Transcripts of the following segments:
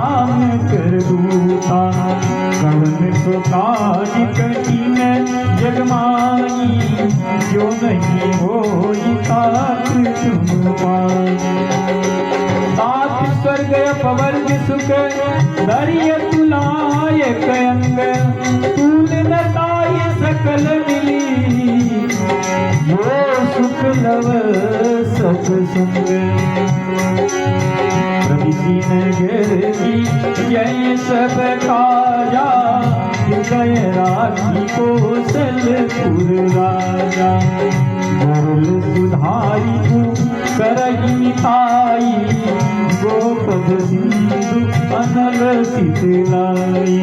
राम कर दूता। कवन सो काज कठिन जग माही, जो नहीं होई तात तुम पाई। तात स्वर्ग अपवर्ग सुख धरिय तुलाय अंग, तूल नताय सकल मिली, जो सुख लव सत संग। प्रभि नगर की जय सब काजा, हृदय राखी कौशलपुर राजा। गोल सुधारी तू करही मिताई, गोपद सिंधु अनल सितलाई।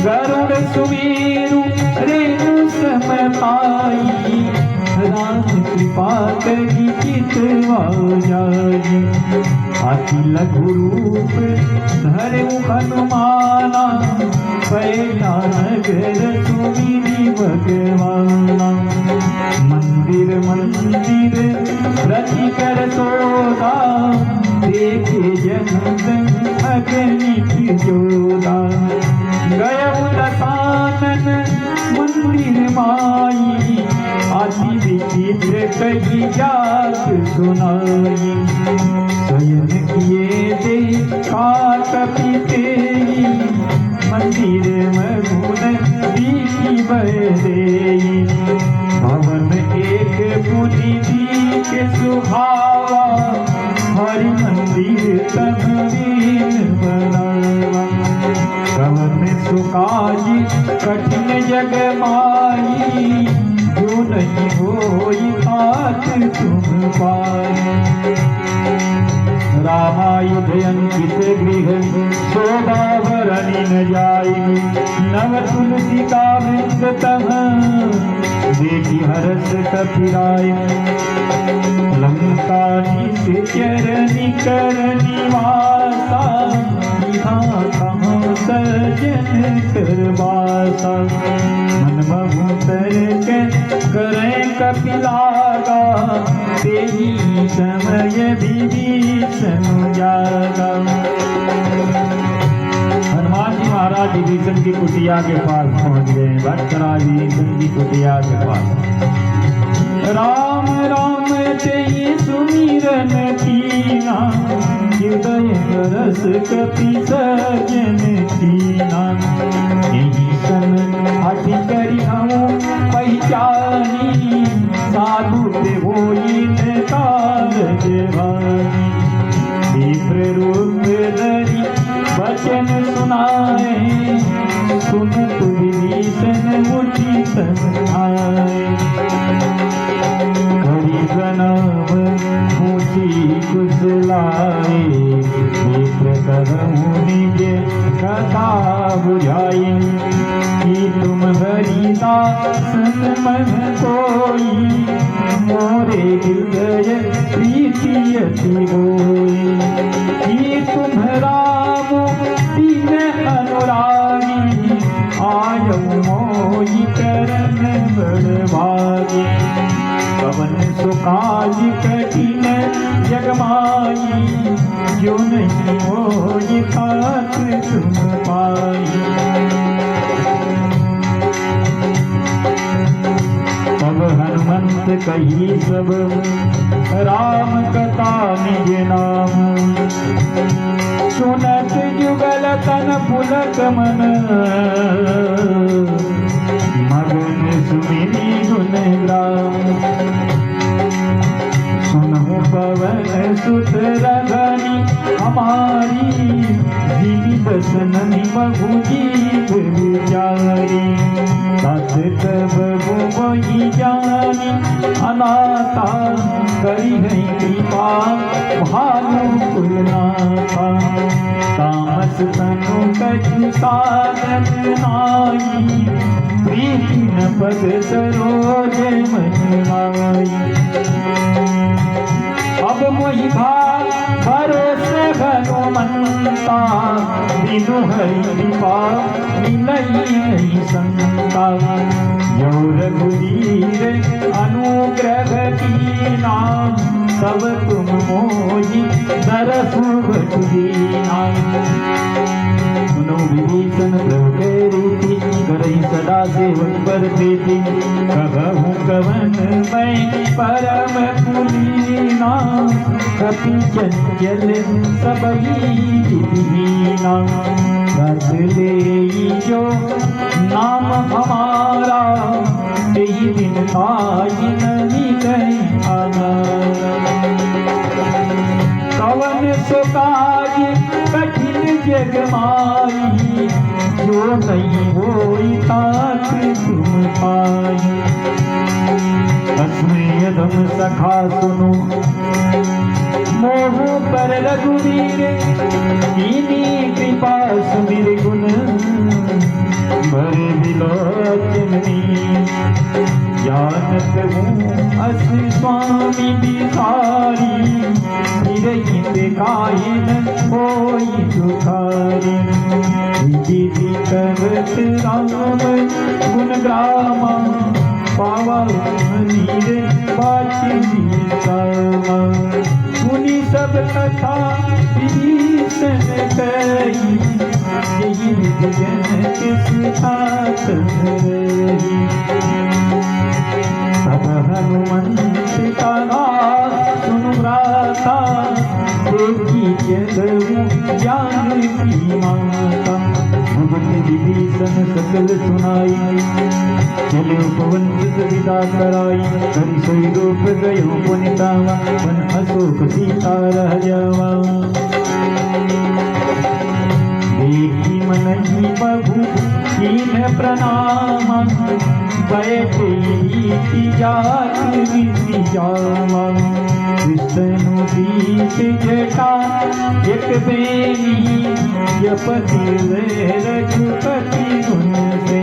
गरुड़ सुमेरु रेणु सम पाई, राम कृपा करी चितवा जाई। अति लघु रूप धरे हनुमाना, पैला नगर सुमिरी भगवाना। मंदिर मंदिर प्रति कर सोदा, देखे जन अग्नि की जोदा। गय दसानन मंदिर माई, आदि विचित्र कही जात सुनाई। स्वयं किए दे कपि तेई, मंदिर में गुण दीखी बदेई। भवन एक पुनि दीख सुहावा, हरि मंदिर तन दीन बनावा। कवन सुकाज कठिन जग माही, जो नहीं होई तात तुम पाई। रामायुध अंकित गृह शोभा भरणी न जाई, नव तुलसी का वृंद तह देखी हर्ष कपिराय। लंका निज चरनी कर निवासा, यहाँ कहाँ सजन करवासा। मन बहुतर के करें कपिलागा, तेही समय विभीषण जागा। हनुमान जी महाराज विभीषण की कुटिया के पास पहुंच गए। भक्तराज विभीषण की कुटिया के पास। राम राम चई सुमिरन कीना, हृदय रस कपि सजन कीना। यही सन हठि करि हूँ पहचानी, साधु ते होई न कारज भानी। विप्र रूप धरि वचन सुनाए, सुनत विभीषण उठि आए। हरि प्रणाम पूछी कुशलाए, मित्र कहूँ निज कथा बुझाई। कि तुम हरिदास मन कोई, मोरे हृदय प्रीति अति होई। कि तुम राम दीन अनुरागी, आयौ मोहि करन बड़भागी। कवन सुकाज कठिन जग माई, जो नहीं होई तात तुम पाई। तब हनुमंत कही सब राम कथा निज नाम, सुनत जुगल तन पुलक मन, मगन सुमिरी गुण ग्राम। सुनहु पवन सुत रघनी हमारी, जीवी दसन बहु जीव विचारी। तत तब वही जानी अनाथा, करी है कृपा भानु कुलनाथा। तामस तनु कछु साधन नाई, प्रीति न पद सरोज मन माई। अब मोहि भाग भरोसे हनुमंता, बिनु हरि कृपा मिलई संता। जो रघुवीर अनुग्रह कीना, तब तुम मोहि दरसु दीना। विभीषण प्रभु के रीति करई सदा सेवक पर प्रीति कहूँ कवन मैं परम कुलीना कपि चंचल सबई दीना रट ले जो नाम हमारा तेहि दिन ताई नहीं कहीं कवन सो काज कठिन जग माई जो नहीं होई तात तुम पाई अस्मय यदम सखा सुनो मोह पर रघुवीर कीनी कृपा सुमिर गुण भरे विलोचनी जानत हूँ अस स्वामी बिहारी हिरहित कायन होई दुखारी विधि करत राम गुण ग्रामा पावा नीर बाची सामा मुनि सब कथा विभीषण कही यही विजन किस हाथ रही तब हनुमंत का सुन भ्राता देखी चलूं ज्ञान की माता भगत विभीषण सकल सुनाई चले पवन विदा कराई करि सोई रूप गयो पुनितावा मन अशोक सीता रह जावा देखी मन ही बहू कीन प्रणाम बैठे जात ऋषि जावा विष्णु बीच जटा एक बेनी यपति रघुपति गुण से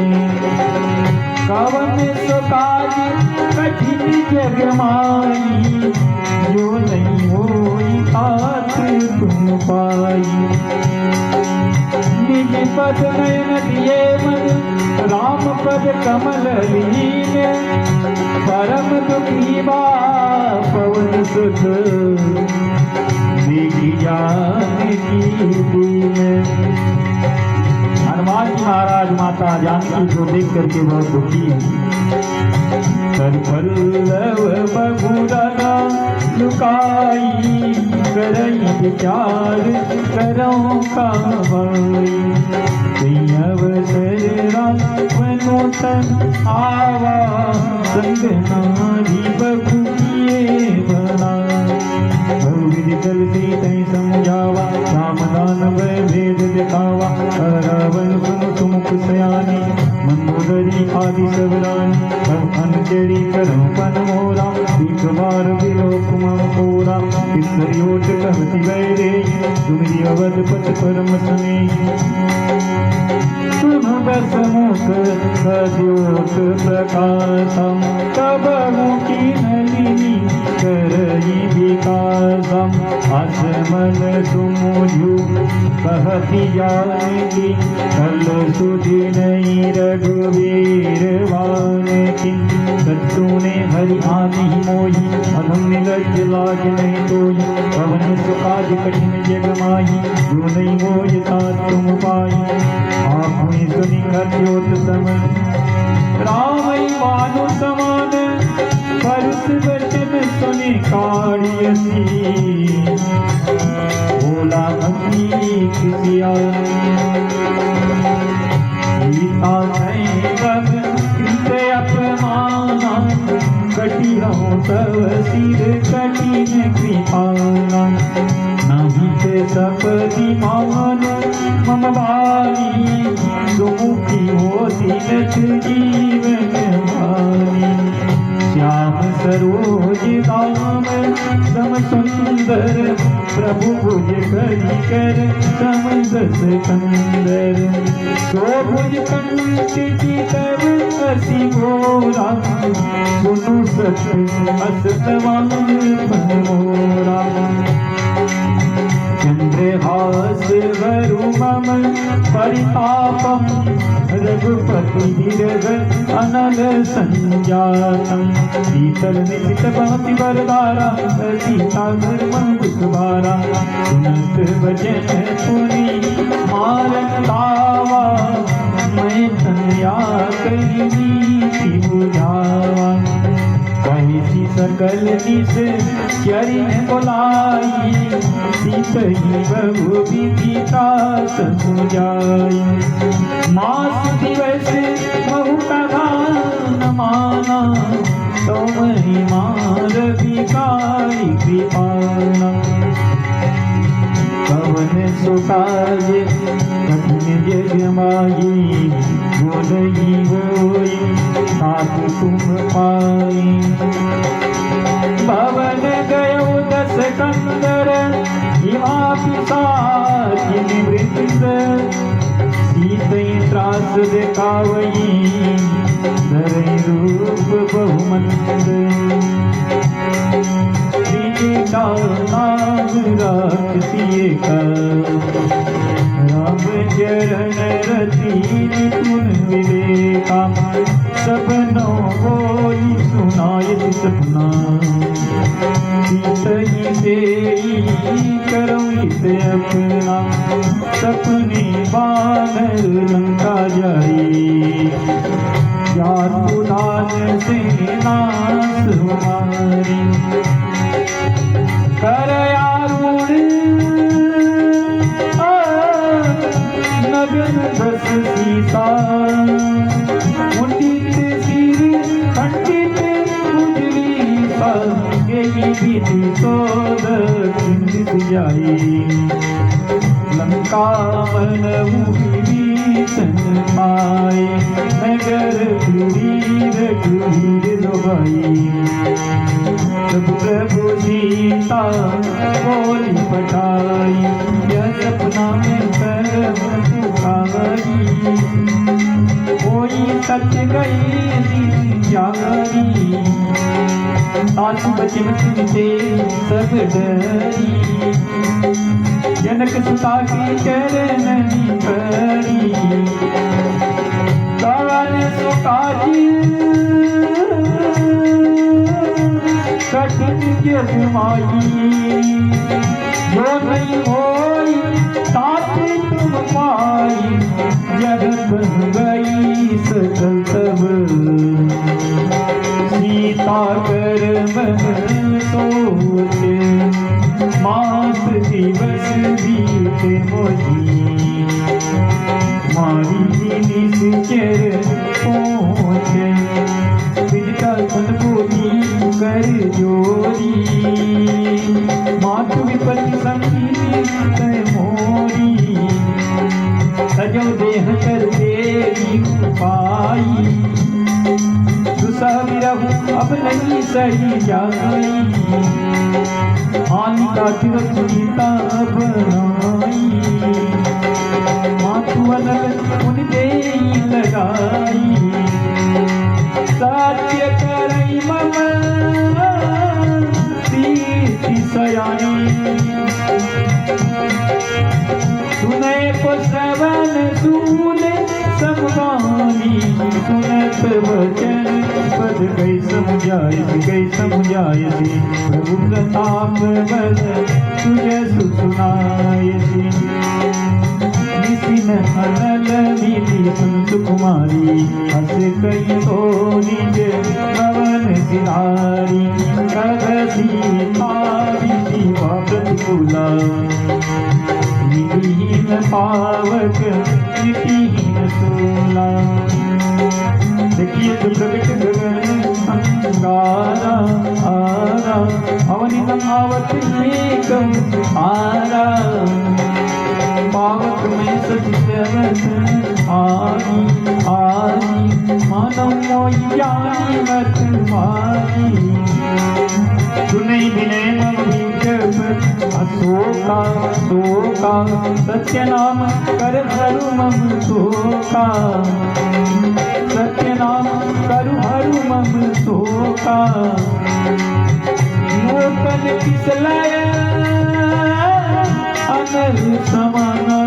कवन सो काज कठिन जग माई जो नहीं होई तात तुम पाई निज पद नयन दिए मन राम पद कमल लीन परम दुखी बा पवन सुत देखी जान की दीन हनुमान जी महाराज माता जानकी को देख करके बहुत दुखी कर पल्लव बबूरना लुकाई करई विचार करो कामई अवसर रामनोतन आवा संग नारी बबू किए बना जल तय समझावा राम दानव भेद दिखावा रावण सुन सुमुख सयानी मंदोदरी आदि सब रानी सब अनचरी करम पन मोरा एक बार विलोक मम कोरा किसरी ओट कहती गए तुमरी अवध पथ परम स्नेही सुन बस मुख सद्योत प्रकाशम तब मुखी नलिनी करई विकासम आसमन सुमुझु कहती जानकी कल सुधि नहीं रघुवीर वान की सत्सुने हरि आदि मोही अधम्य लज्ज लाज नहीं तोई पवन सुकाज कठिन जग माही जो नहीं मोय तात तुम पाई आपने सुनी कथ्योत समय रामई मानु समान परस वचन सुनि काढ़ियसी बोला अतीक सिया सीता नैव कृत अपमाना कटी रहूं तव सिर कठिन कृपाना नहीं ते सपति मान मम बाली सुमुखी होती नथ जीवन मानी श्याम सरोज दाम सम सुंदर प्रभु भुज करी कर समदस कंदर सो भुज कंठी तब असी गोरा सुनु सत्य असतवान मोरा चंद्रहास वरु मम परितापम रघुपति दीर्घ अनल संजातम शीतल निशित भांति वरदारा सीता धर्म कुसुबारा सुनत भजन पुनि मारन ताव कल निस चरिन बोलाई, सीतई बहु विदिता समुझाई। मास दिवस महु प्रधान माना, तुमहि मार विकारी कृपाना। पवन सुकाज कठिन यज्ञ माही, बोलई होई तात तुम पाई। भवन गयो दस कंदर, हिमा पिशाचिन वृंद, सीतई त्रास दिखावई, धरई रूप बहुमंद। का नाम राखिए का, राम चरण रति निपुण विवेका। सपनों बोली सुनायत सपना, सीतई तेरी करो हित अपना। सपने बानर लंका जाई, जातुलान से नास हमारी। करयारूढ़ नगन दस सीता, मुंडित सिर खंडित उजली सा। यही विधि तो दक्षिण दिस जाई, लंका मनहु विभीषण पाए। नगर गिरी रघुवीर लोभाई, प्रभु सीता बोली पठाई। यह सपना में करम पुकारी, कोई सच गई जारी। सासु बचन सुनते सब डरी, जनक सुता की चरणनि परी। कवन सुकाजी कठिन यज्ञ माही, जो नहीं होई तात तुम पाई। जगत बन गई सकल तब, सीता कर मन सोचे। मास दिवस बीते मोही, मारी निश्चर पहुँचे। विदिता सद्बोधि कर जोरी, मातु विपत्ति संगीति तय मोरी। सजो देह कर देवी पाई, दुसह विरहु अब नहीं सही जाई। हानि का तिरक सीता बनाई, मातु अनल उन देई लगाई। सत्य करई मम प्रीति सयानी, सुने को श्रवण सूल समगानी। सुनत वचन पद गई समझायसी, प्रभु प्रताप बल तुझे सुनायसी। निसिन अनल नीति संत कुमारी, हस कई तो निज भवन सिधारी। कह सीता विधिवा प्रतिकूला, विधिहीन पावक नीतिहीन सोला। देखिए तो प्रकट गगन अंगारा आरा, अवनितम आवत एक आरा। पावक में सचरत आनी आनी, मानव मोई जानी मत मानी। सुनई विनय मम जप अशोका शोका, सत्य नाम कर हरु मम शोका। सत्य नाम करु हरु मम शोका। नूतन किसलय अनल समाना,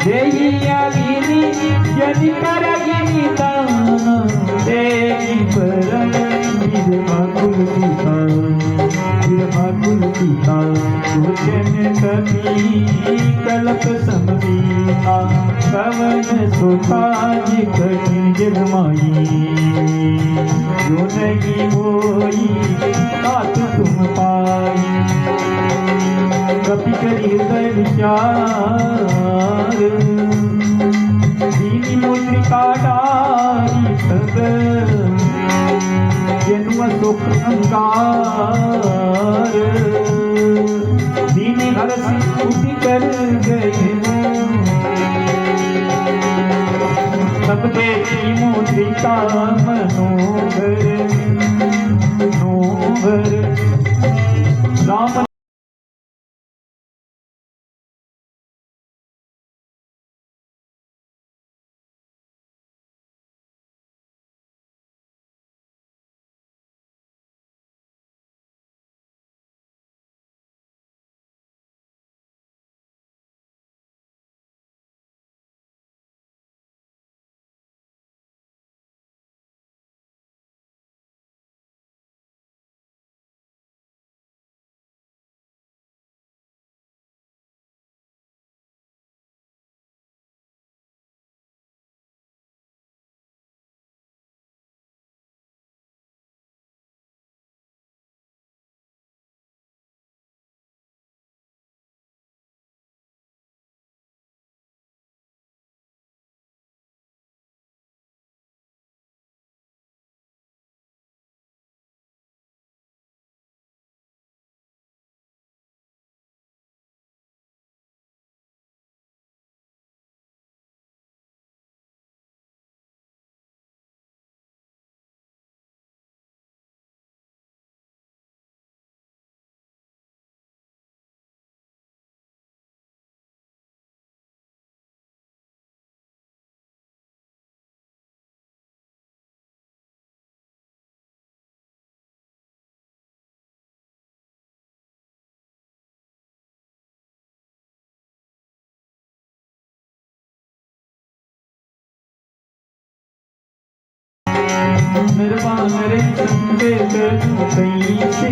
देहि अगिनी यदि करगिनी दाना। देहि परम विरमाकुल सीता, विरमाकुल सीता। भोजन कभी कल्प समदी, सीता कवन सुखाज कठिन जगमाई जो नहीं होई तात तुम पाई कपि करी हृदय विचार दीनी मुद्रिका डारी सब जन्म सुख अंगार दीनी हरसी उठी कर गए सब देखी मुद्रिका मनोहर नोहर राम निर्वाण रे संकेत कई से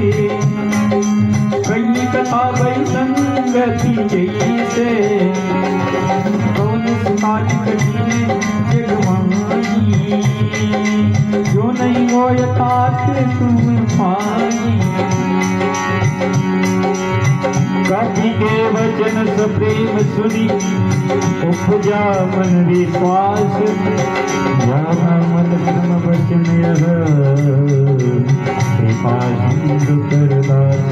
कई कथा भई संगति जैसे कौन सुखाज कठिन जगमाई जो नहीं हो यथार्थ तुम पाई कपि के वचन सप्रेम सुनी उपजा मन विश्वास मन धर्म वचन कृपा सिंधु करदास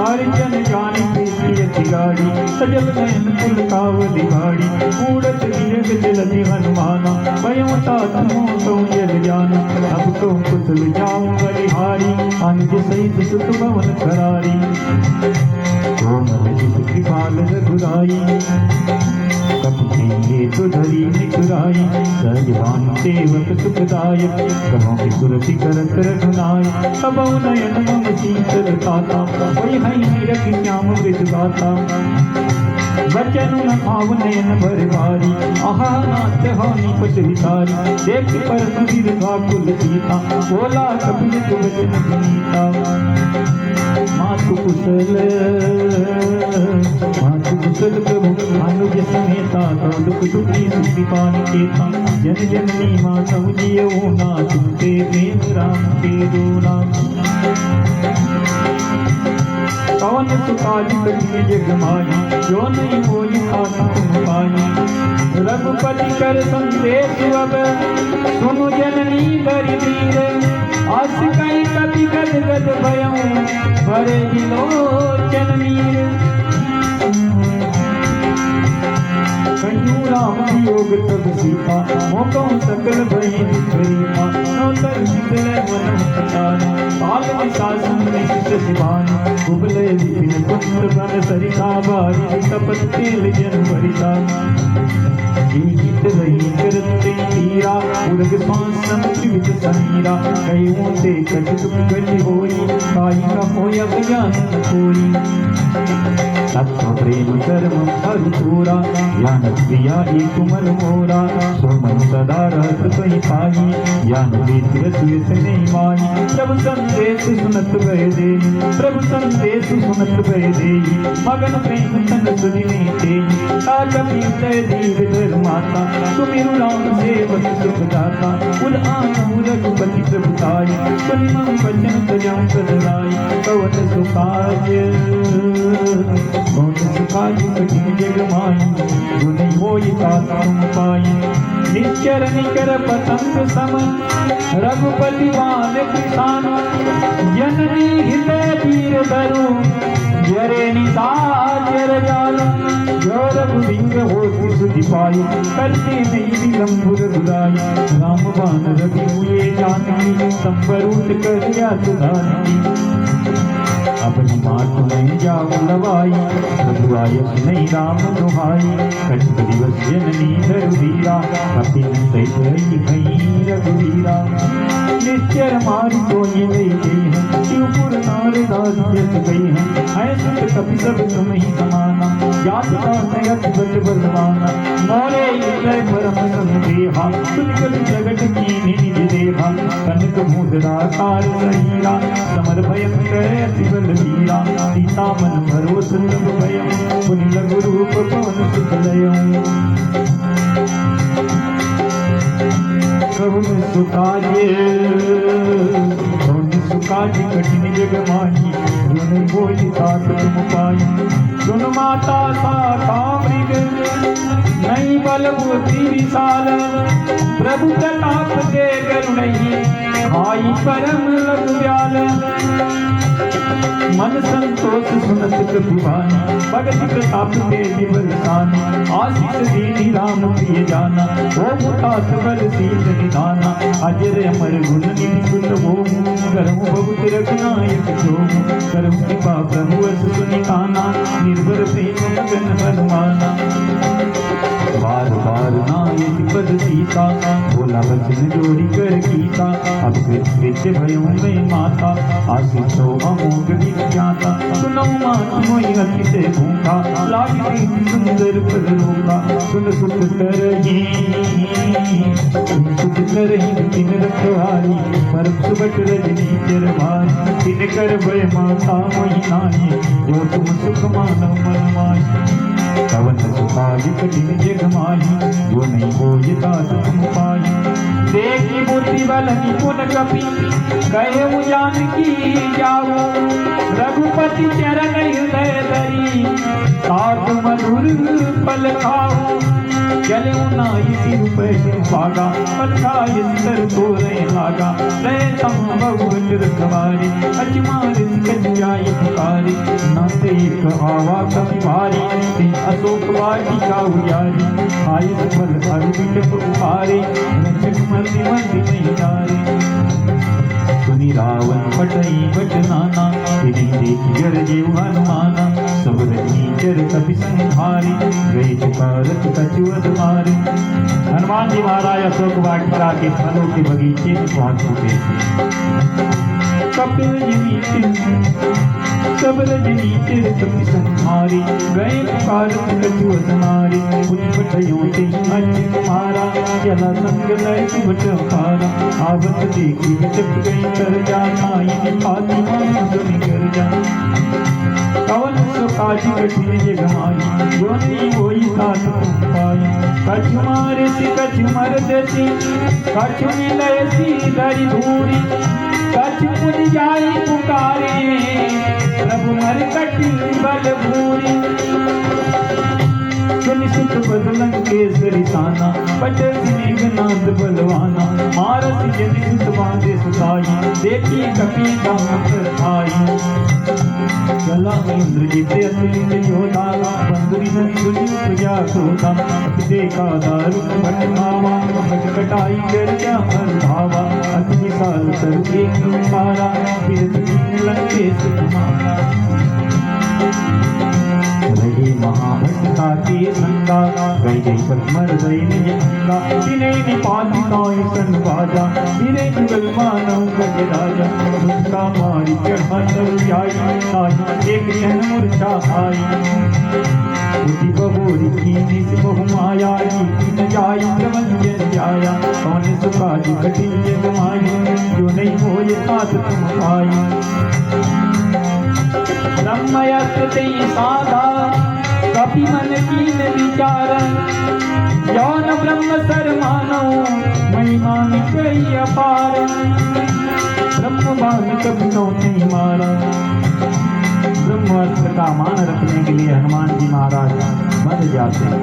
हरिजन जानी प्रीति गाड़ी सजल नयन पुल कावली गाड़ी मूड़त विजग जलधि हनुमाना भयो तात मोह जल जाना अब तो कुशल जाऊं बलिहारी अंज सहित सुख भवन करारी कृपाल रघुराई कपि तो धरी निकुराई सहजवान सेवक सुखदायक कहो की सुरति करत रघुनाय तब नयन मम शीतल ताता वही हई निरख श्याम मृद गाता बचन न भाव नयन भर भारी आहा नाथ हानि पट विसारी देख परम वीर कुल सीता बोला कपि तो वचन विनीता मातु कुशल प्रभु अनुज समेता दुख दुखी सुखी पान केता जन जननी मानव जियो ना तुमते प्रेम राम के रोना कौन सुखाज कठिन जगमाई जो नहीं होई खाना तुम पाई रघुपति कर संदेश अब सुनो जननी बरि वीर आस कई कपि गद गद भयं भरे लोचन मीर कन्हू राम योग तब सीता मोको सकल भई गरीबा नौतर निकले मन पछाना काल निशासन निशित शिवान कुबले विपिन कुंवर बन सरिता बारी तपत तेल जन भरिता जीवित रही करते तीरा उर्ग सांसम त्रिविध समीरा कई ऊंटे कट दुख गति होई काई का होया ज्ञान कोई तत्व प्रेम कर्म भरपूरा ज्ञान क्रिया एक मन मोरा सो मन सदा रहत कहीं पाई ज्ञान वेद सुयत नहीं माई प्रभु संदेश सुनत भय दे प्रभु संदेश सुनत भय दे मगन प्रेम तन सुदिने ते कभी उदय दीव धर माता सुमिरु राम सेवक सुख दाता कुल आनू रघुपति प्रभुताई सुन मम वचन तजम कदराई कवत सुकाज कौन सुकाज कठिन जग माई जो नहीं होई तात तुम पाई निश्चर निकर पतंग सम रघुपति बाल किसान जननी हृदय वीर धरु जरे निसाचर जाल जो रघुबिंग होती सुधि पाई करते नहीं विलंबुर बुराई राम बान रवि हुए जानकी संबरूत कर या सुधारी अपनी मात में जाओ लवाई प्रभु आयस नहीं राम दुहाई कटक दिवस जननी धरुवीरा अपनी सहित भई रघुवीरा निश्चर मारी तो ये नहीं गई है शिवपुर नारदास जस गई है ऐसे कभी सब तुम ही समाना यात्रा नगत बच बलवाना मोरे हृदय परम संदेहा सुनिकल जगत की निज देहा कनक मुद्रा कार सहीरा समर भयम करे अति बल वीरा सीता मन भरोस सब भयम पुनि लघु रूप पवन सुख लयम कहु में सुकाजे कौन सुकाजे कठिन जग माही जो बोली तात तुम पाई सुन माता साता मृग नहीं बल बुद्धि विशाल प्रभु प्रताप दे गरुणई खाई परम लघु व्याल मन संतोष सुनत कृपानी भगत प्रताप दे बलसानी आशीष दीनी राम प्रिय जाना ओ मुतात बल शील निधाना अजर अमर गुण निधि वो करहु बहुत रघुनायक जो करहु कृपा प्रभु अस सुनिकाना निर्भर प्रेम मगन हनुमाना बार बार नाये पद सीता बोला वचन जोड़ी कर गीता अब कृत्य भयो में माता आशीष तो अमोघ विख्याता सुनो मात मोहि अति से भूखा लागी सुंदर पद रोका सुन सुख करही दिन रखवारी पर सुबट रजनी चरवारी दिन कर भय माता मोहि नाई जो तुम सुख मानो मन माई कवन सुखाय कठिन जग माही जो नहीं होय तात तुम पाई देखी बुद्धि बल निपुण कपि कहे जानकी जाओ रघुपति चरण हृदय धरी सात मधुर पल खाओ चले नाई सिर पैसे भागा पलखाय सिर तोरे लागा रहता बहुवच रखवारी अजमार कच जाय पुकारी नाते एक आवा कभी भारी तीन अशोक वाटिका उजारी आयस फल हर बिटप उपारे रक्षक मर्दी मर्दी नहीं डारे सुनी रावण पटई बचनाना तिन्हीं देखी गरजे हनुमाना सब रही चर कपि संहारी गई चुकारत कछुअत मारे हनुमान जी महाराज अशोक वाटिका के फलों के बगीचे में पहुंच चुके थे कपिल सब रजनी तेरे कपि संहारी गए पुकारत कछुअत मारे कुछ पटयों से अच मारा चला संग लय सुबट पारा आवत देखी विचक गई कर जाना ये पाती मां कर जा कवन सुकाजी कठिन जग माई जो नहीं होई तात तुम पाई कछु मारे सी कछु मरद सी कछु मिलय सी धरि धूरी कछु मुझ जाई पुकारे प्रभु मर कटी बल भूरी सुन सुख बदलन केसरी साना पटे मेघनाथ बलवाना मारस जनि सुत बांधे सुताई देखी कपि दाम आई चला इंद्रजित अतुलित योधा बंदुरी सुनी प्रजा सोता देखा दारु भटकावा भटकटाई कर क्या हर भावा अति विशाल कर एक मारा फिर लंकेश कुमारा रहे महाभटका के संगा गई गई मर गई निज अंगा तिने निपाती ताई सन बाजा तिने जुगल मानव गज राजा मुस्का मारी चढ़ा चल जाई ताई एक क्षण मूर्छा आई बुद्धि बबूरी की निस बहु माया की न जाई प्रवंजन जाया कौन सुखा जी कठिन जग माई जो नहीं हो ये साथ तुम पाई ब्रह्मयस्ते साधा कपि मन कीन विचार यौन ब्रह्म सर मानो महिमा निकई अपार ब्रह्म बाण कभी नहीं मारा ब्रह्मास्त्र का मान रखने के लिए हनुमान जी महाराज बन जाते हैं।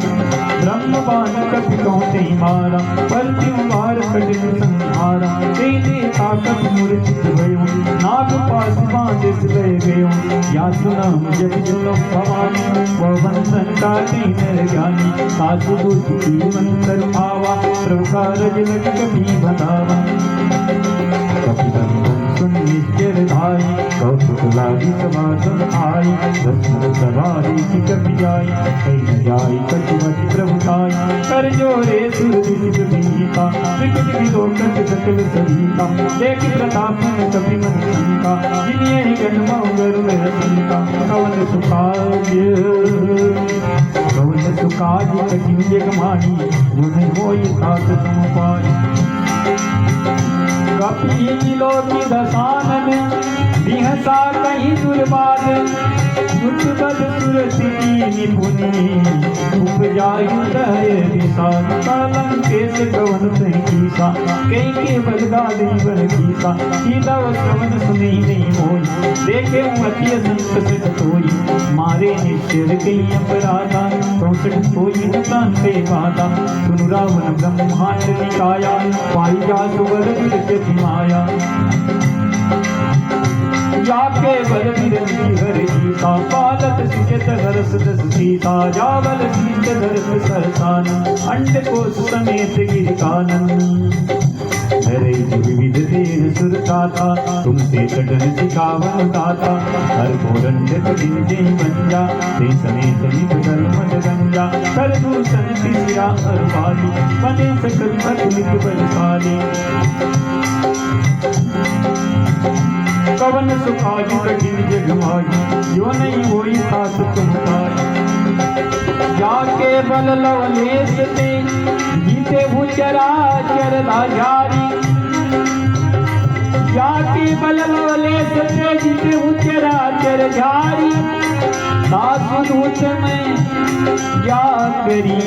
ब्रह्म बाण कभी नहीं मारा पर क्यों वार कठिन संहारा तेने ताकत मूर्छित भयो नाग पास बांधिस गए गयो या सुना जब सुनो भवानी वह वंदन का नर ज्ञानी साधु बुद्धि की मंत्र भावा प्रभु का रज लग कभी बतावा कभी बंधन सुन निश्चर धाई कौतुक लागी समाधन आई दसमुख सवारी की कपि जाई कहीं न जाई कछुमति प्रभुताई कर जोरे सुर विसित भीता विकट विलोकन सकल सभीता देख प्रताप में कपि मन शंका जिन्हें ही गणमौ गरुड़ रसिका कवन सुकाज कठिन जग माही जो नहीं होई तात तुम पाई कपि लोकी दसानन बिहसा कहीं दुर्बाद युद्धबद सुरति निपुनी उपजायु दय विषाद कलंकेश कवन सही कीसा कई के बलदा देवर कीसा सीता व श्रवण सुनी नहीं मोई देखे अति संकट तोई मारे निश्चर कई अपराधा कौशल कोई प्राण पे बाधा सुनु रावण ब्रह्मांड निकाया पाई जा सुवर विरच माया जाके बल बिरंगी हर सीता पालत सिचत हरस दस सीता जावल सीत धरस सरसान अंड कोश समेत गिर कानन हरे विविध देह सुरताता तुमसे चढ़न सिखावन गाता हर घोरंड कठिन जय मंजा ते समेत निप धर्म गंजा कर दूषण तिसिया हर बाली बने सकल भटुलिक बलशाली कवन सुखाज कठिन जग माही जो नहीं होई साथ तुम जाके बल लवलेश ते जीते भुचरा चरदा जारी जाके बल लवलेश ते जीते भुचरा चर जारी सासु दूत में या करी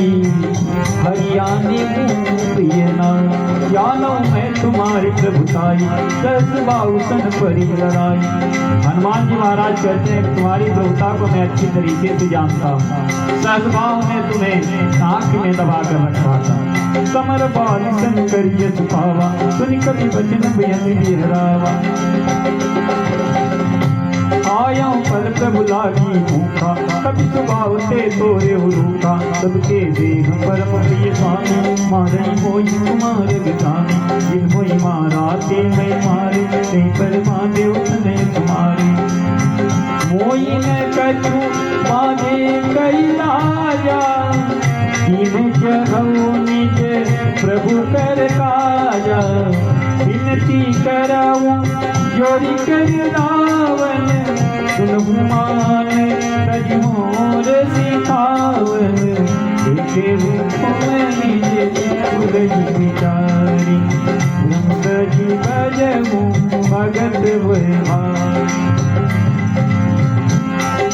हरियाणे जानो मैं तुम्हारी प्रभुताई दस बाउसन परी लड़ाई। हनुमान जी महाराज कहते हैं तुम्हारी प्रभुता को मैं अच्छी तरीके से जानता हूँ सहस्भाव में तुम्हें आंख में दबा कर रखवाता कमर बाल शंकर ये सुपावा सुन कभी वचन बेहद बिहरावा आया पल प्रभु लागी भूखा कभी स्वभाव से तोरे रूखा सबके देह परम प्रिय स्वामी मारई होई कुमार गजानी जिन होई मारा ते मैं मारे ते पर मारे उतने तुम्हारे मोई न कछु माने कई राजा तीन जगहु निज प्रभु कर काजा विनती कराऊं जोरी कर दावन सुनहुमान तजमोर सिखावन देखे निज उदय विचारी ब्रह्म सजी बजमु भगत वैभारी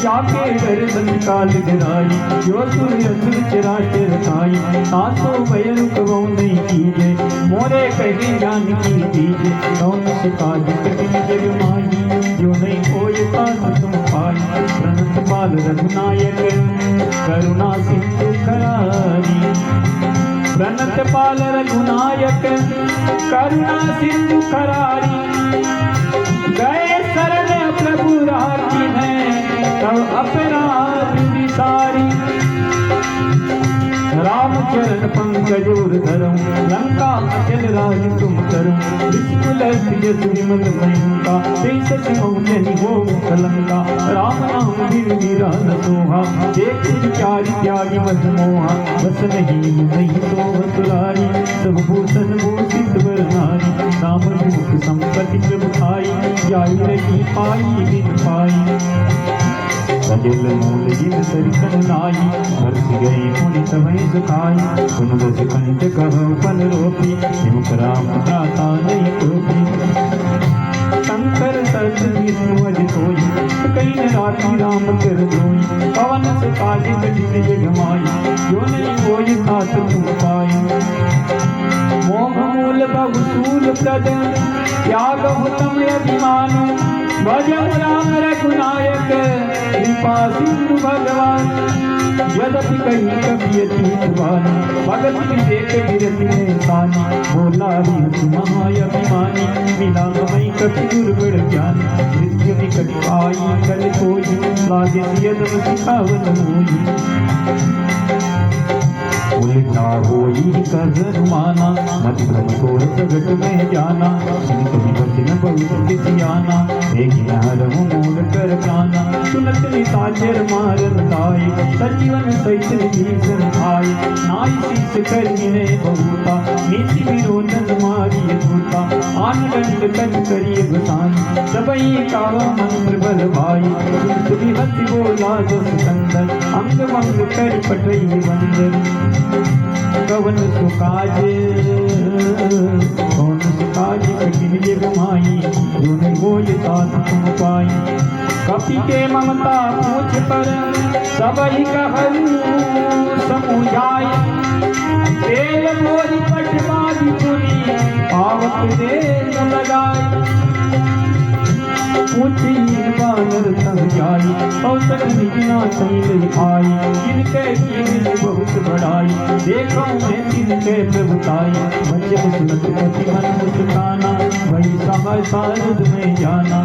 जाके दर्शन काल गिराई जो सूर्य सुर चराचर खाई सासो भय रुकवो नहीं कीजे मोरे कहीं जान की दीजे कौन सुखाज कठिन जग माही जो नहीं कोई पास तुम पाई प्रणत पाल रघुनायक करुणा सिंधु करारी प्रणत पाल रघुनायक करुणा सिंधु करारी गए शरण प्रभु राखी है तब अपराध विसारी राम चरण पंकज और धरऊं, लंका अचल राज तुम करूं। विमल मयूका तेईस मौजनी हो कलंका, राम नाम बिन मीरा न सोहा। एक चारि त्यागी मध मोहा, बस नहीं तो बसुरारी। सब भूषण भूषित वर नारी, राम मुख संपत्ति प्रभु खाई। जाई रही पाई बिन पाई, सजल मूल जिन सरिसन लाई। भरत गई पुनि तवै सुखाई, सुन बस कंठ कहु फल रोपी। मुख राम भ्राता नहीं टोपी, शंकर सत विष्णु अज सोई। कई न राखी राम कर जोई, पवन से काज कठिन जग माई। जो नहीं कोई तात तुम पाई, मोह मूल बहु सूल प्रद। त्याग तम अभिमान, भजन राम रघुनायक। कृपा सिंधु भगवान, यद्यपि कहीं कभी वाणी। भगत विवेक विरति में सानी, बोला भी महाअभिमानी। मिला मई कपि दुर्गुण ज्ञान, मृत्यु निकट आई कल कोई। लागे यदम सिखावन मोई, उल्टा होई कर माना। मत भ्रम को प्रगट में जाना, सुनत वचन बहुत सियाना। एक हरहु मूल कर काना, सुनत निशाचर मारन ताई। सजीवन सहित भीषण भाई, नाई शीस कर विनय बहुता। नीति विरोधन मारिय धूता, आन दंड कन करिय गुसाई। सबई कावा मंत्र बल भाई, सुनत विहति बोला जस कंदन। अंग मंग कर पटई बंदर, कवन सुकाज कौन सुकाज कठिन जग माई। जो नहीं बोझ तात तुम पाई, कपि के ममता पूछ पर। सबहि कहु समुझाई, तेल मोरी पटवारी पुनि। पावक दे न लगाई, पूछी बानर तब जाई। औसत निजना तैल आई, जिनके कीन बहुत बढ़ाई। देखो मैं जिनके प्रभुताई, बच्चे सुनत कति मन मुस्काना। वही समय सारद में जाना,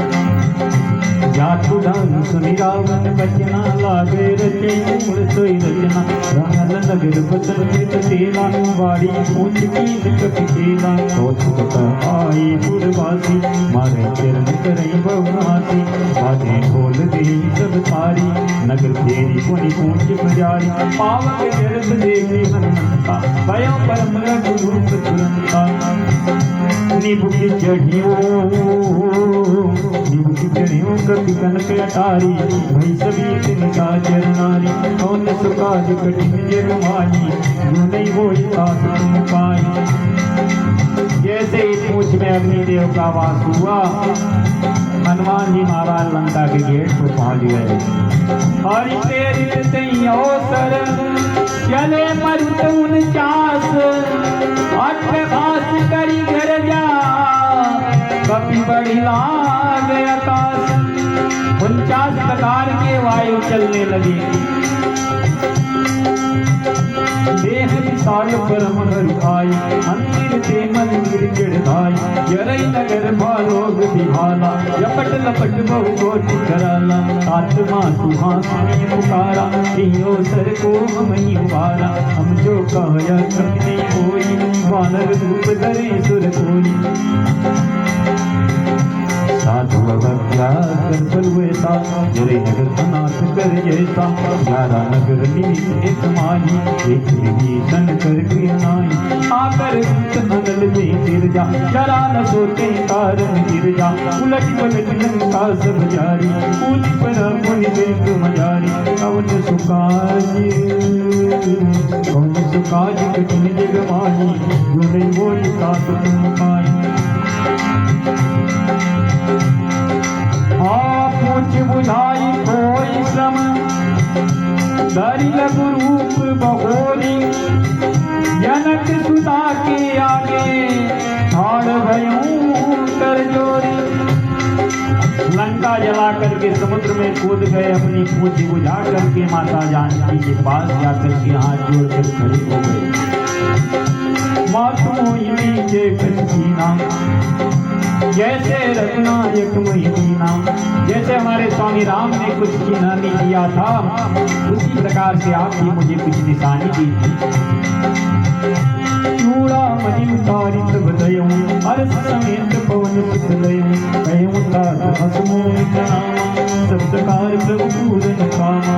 जातु ढंग सुनि रावण बचना। लागे रचे मूल सोई रचना, रावण नगर बसन कृत तेला। वाड़ी पूछ कीन कपि केला, कौतुक आई पुरवासी। मारे चरण करई बहुमासी, बाधे खोल दे सब तारी। नगर फेरी पुनि पूछ पुजारी, पावक जरत देखी हनुमंता। भयो परम रघुरूप तुरंता, निभुखि चढ़ियो निभुखि चढ़ियो। कपि कनक अटारी, भई सभी तिनका चरनारी। कौन सुकाज कठिन जग माई, जो नहीं होई तात तुम पाई। जैसे ही पूछ में अग्निदेव का वास हुआ, हनुमान जी महाराज लंका के गेट पर पहुंच गए। हरि प्रेरित तई अवसर, चले मरुत 49। अट्ठघास करी घर जा, कपि बड़ी लाग आकाश। 49 प्रकार के वायु चलने लगे। देह विशाल परम हरि आई, मंदिर ते मंदिर चढ़ाई। जरई नगर भारोग दिभाला, जपट लपट बहु कोटि कराला। आत्मा सुहासिनी पुकारा, इयो सर को हम ही उबारा। हम जो कहया कभी नहीं कोई, वानर रूप धरे सुर कोई। साधु अवज्ञा कर बल वैसा, जरे नगर अनाथ कर जैसा। 11 नगर निमिष एक माही, एक विभीषण कर के नाई। आकर अनल में गिर जा, जरा न सोते कारण गिर जा। उलट पलट लंका सब जारी, पूछ पर मुनि देख मजारी। कौन सुकाज कठिन जग माही, जो नहीं बोली तात तुम पाई। पूछ बुझाई कोई श्रम, धरि लघु रूप बहोरी। जनक सुता के आगे, ठाड़ भयूं कर जोरी। लंका जला करके समुद्र में कूद गए। अपनी पूछ बुझा करके माता जानकी के पास जाकर के हाथ जोड़कर खड़े हो गए। मातु मोहिनी के कछीना, जैसे रघुनायक मोहिनीना, जैसे हमारे स्वामी राम ने कुछ निशानी दिया था, उसी प्रकार से आप भी मुझे कुछ निशानी दी थी। चूड़ामणि उतारित बदयं, अरस समेत पवन सुत लयं, कयं तात हसमोहित नामा, सप्तकार प्रभु पूरन कामा।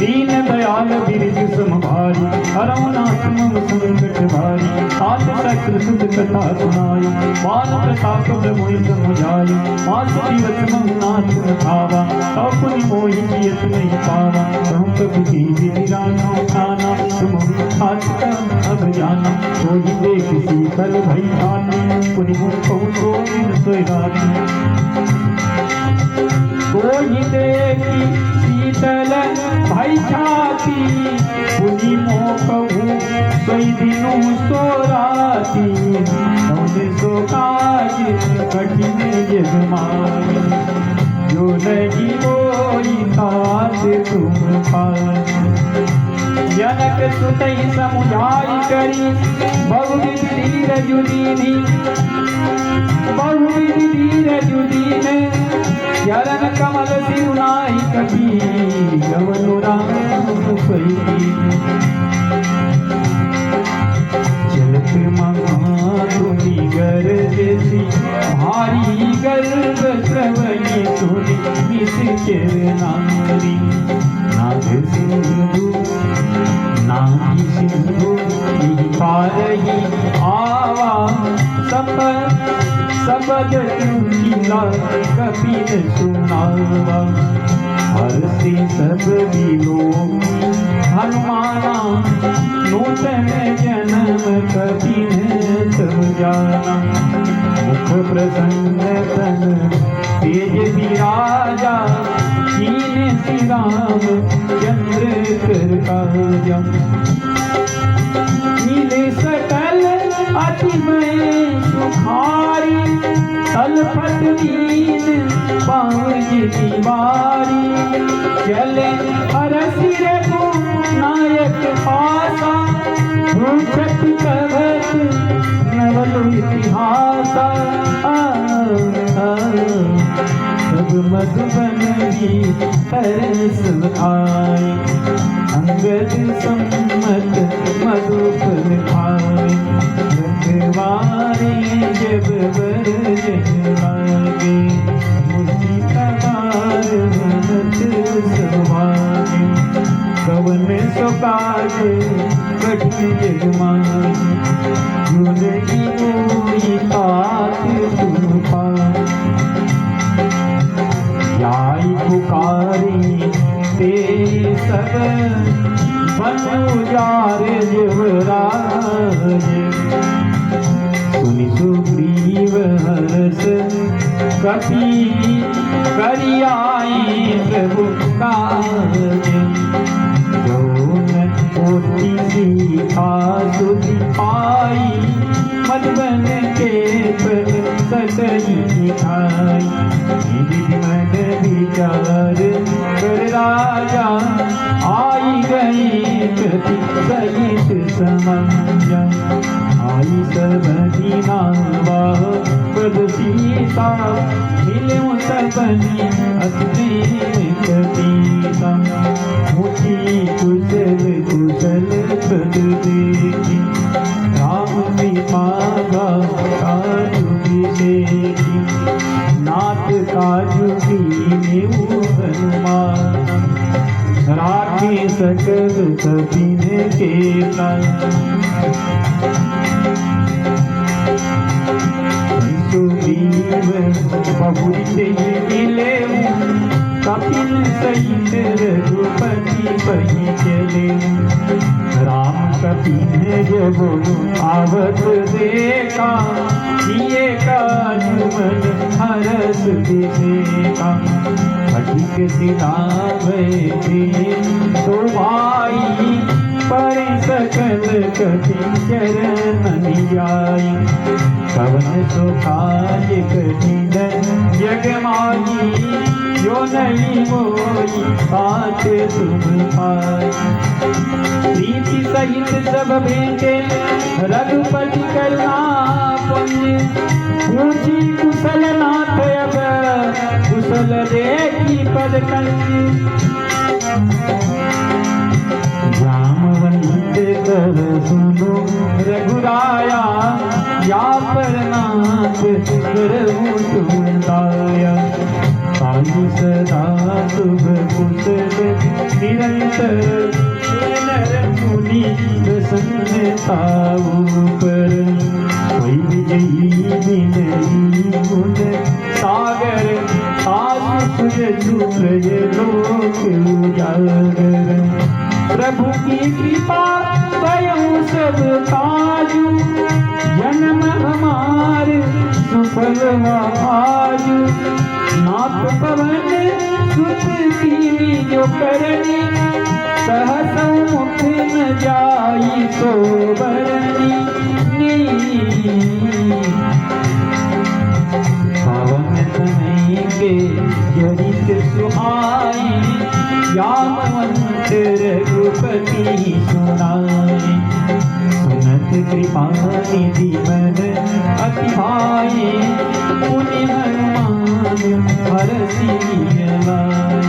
दीन दयाल बिरज समभारी, हरौ नाथ मम संकट भारी, तात सकृ सुत कथा सुनाई, बाल प्रताप प्रभु समुझाई, मास दिवस महु नाथ खावा, तपुनि मोहि जियत नहीं पावा, कहूँ कबि की विधि राना खाना, तुम खात अब जाना, सोई देख शीतल भई छाती, पुनि मुख कहूँ सोई राती। सोई देखी शीतल भई छाती, पुनि मोह कहूँ सोई दिनु सो राती, सौने सो काज कठिन जग माई, जो नहीं कोई तात तुम पाई। जनक सुतई समुझाई करी, बहुविध धीरज दीनी, बहुविध धीरज दीन, चरण कमल सिरुनाई कभी, गवनु राम सोई। चलत महाधुनि गरजसी, भारी गर्भ श्रवणी सुनि, निश्चर नारी, नाग सिंधु नागी सिंधु पारही आवा, सबद चूकिला कपिन सुनावा। हर्षि सब विलोक हनुमाना, नूतन जन्म कपिन सब जाना। मुख प्रसन्न तन तेज विराजा, कीने श्री राम चंद्र कर काजा। मिले सकल अतिमय सुखारी, तलपट दीन पावनी दीवारी। चले अरसि रघु नायक पासा, भूषत कवच नवल इतिहासा। सब मधुबन की तरस आए, अंगद सम्मत मधुफल खाए। रखवारे जब बरजन लागे, मुझी तबार भरत सवागे। कवन सो काज कठिन जग माई, जुलगी कोई तात तुम पाई। जाई पुकारी ते सब बन उजारे युवराज, सुनि सुग्रीव हर्ष कपि करियाई प्रभु काज। जौन पोथी सीता सुधि पाई, मधुबन के पर सतही खाई। विधि मन विचार कर राजा, आई गई प्रति सहित समंजा। आई सब दीनावा पद सीता, मिलूं सबनी अग्नि प्रतीता। मुझी कुशल कुशल पद देखी, राम विभागा काजु विषेकी। नाथ काजु कीन्यु हनुमान, राखे सकल कपिन के काज। सुग्रीव बहुरी मिले, कपिन सहित रघुपति पहि चले। राम कपिन जब आवत देखा, किए काज मन हरस दिसेका। अधिक सिला बैठे तो भाई, पर सकल कपि चरण आई। कवन सो काज कठिन जग माही, जो नहीं मोई तात तुम पाई। प्रीति सहित सब भेंटे रघुपति करुणा पुण्य, पूछी कुशल नाथ अब कुशल देखी पद कन्य। जामवंत कर सुनो रघुराया, या पर नाथ करहूँ तुम दाया। साधु सदा शुभ कुशल निरंतर, नर मुनि प्रसन्नता ऊपर। कोई विजयी विनयी गुण सागर, सासु सुर लोक उजागर। प्रभु की कृपा भयउ सब काजू, जन्म हमार सुफल आजू। नाथ पवन सुत कीनी जो करनी, सहस मुख न जाई सो बरनी। पवन तनय के जरित सुहाई, यामवंत रघुपति सुनाई। सुनत कृपा निधि मन अति भाई, पुनि हनुमान हरषि लाई।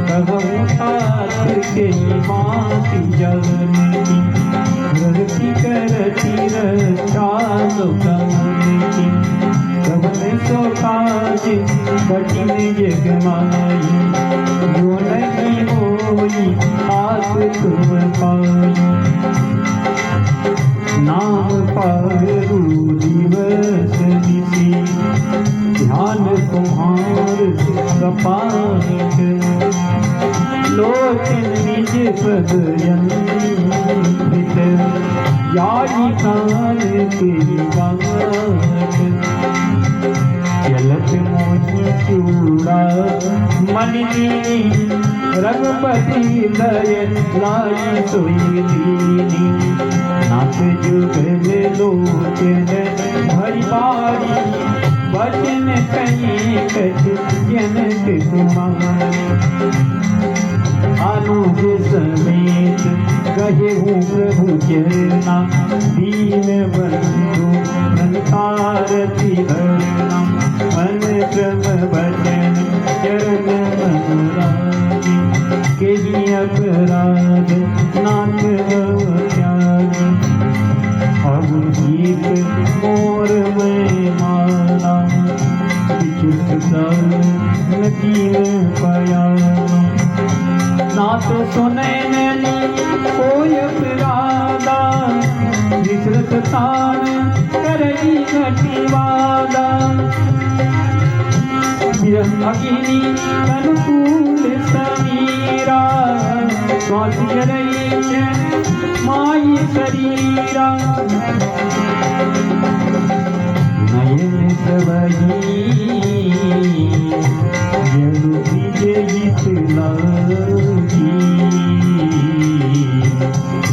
कहूँ तात के माति जननी, रति करती रक्षा सुगमनी। कवन सो काज कठिन जग माई, जो नहीं होई तात तुम पाई। नाम पारू दिवस निसी, ध्यान तुम्हार कपाट। लोचन निज पद यंत्रित, याई काल के बाट। चलत मोहि चूड़ा मन दीनी, रघुपति लय लाई सोई दीनी। नाथ जुगल लोचन भरि बारी, वचन कहीं कछु जनक कुमारी। अनुज समेत कहूँ प्रभु चरना, दीन बंधु संतारति हरना। मन क्रम भजन चरण अनुरागी, केहि अपराध नाथ त्यागी। अब गीत मोर में माना, विचुत नदी में पयाना। नाथ सुनै नैनी कोय अपराधा, विसरत तान करई घटिवादा। अग्नि अनुकूल समीरा, स्वाति करई माई शरीरा। नयन सबही जलु विजयित लागी,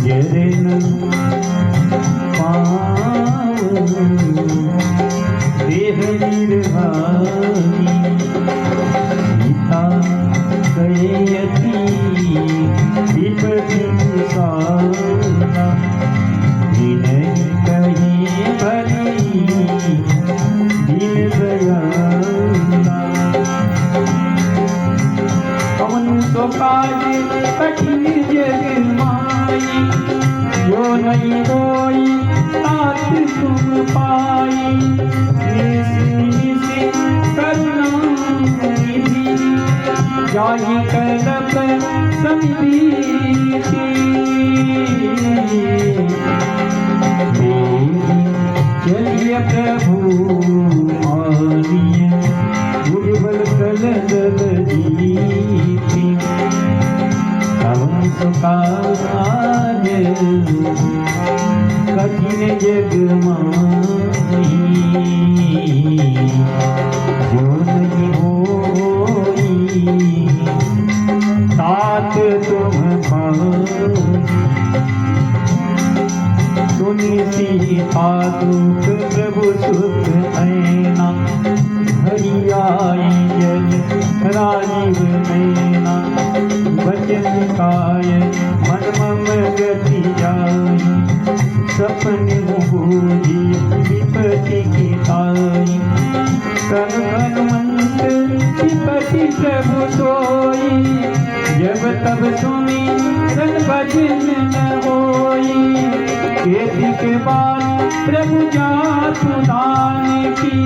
जरन पावन देह निर्भागी। सीता गयति विपति सारा, विनय कही भरी दीन दयाला। कवन सो काज कठिन जग माई, जो नहीं होई तात तुम पाई। निसि करुणा निधि, जाहि कलप समीपी। चलिए प्रभु मानिए, भुजबल कल दल जीती। कवन सो काज कठिन जग माई, जो नहीं होई तात तुम पाई। सुनी सीता दूत प्रभु सुत ऐना, हरि आई जल राजीव नैना वचन काय मन मम गति जाई सपन बूझी विपति की ताई कन हनुमंत विपति प्रभु सोई जब तब सुनी रन भजन न होई खेती के बाद प्रभु जातु दान की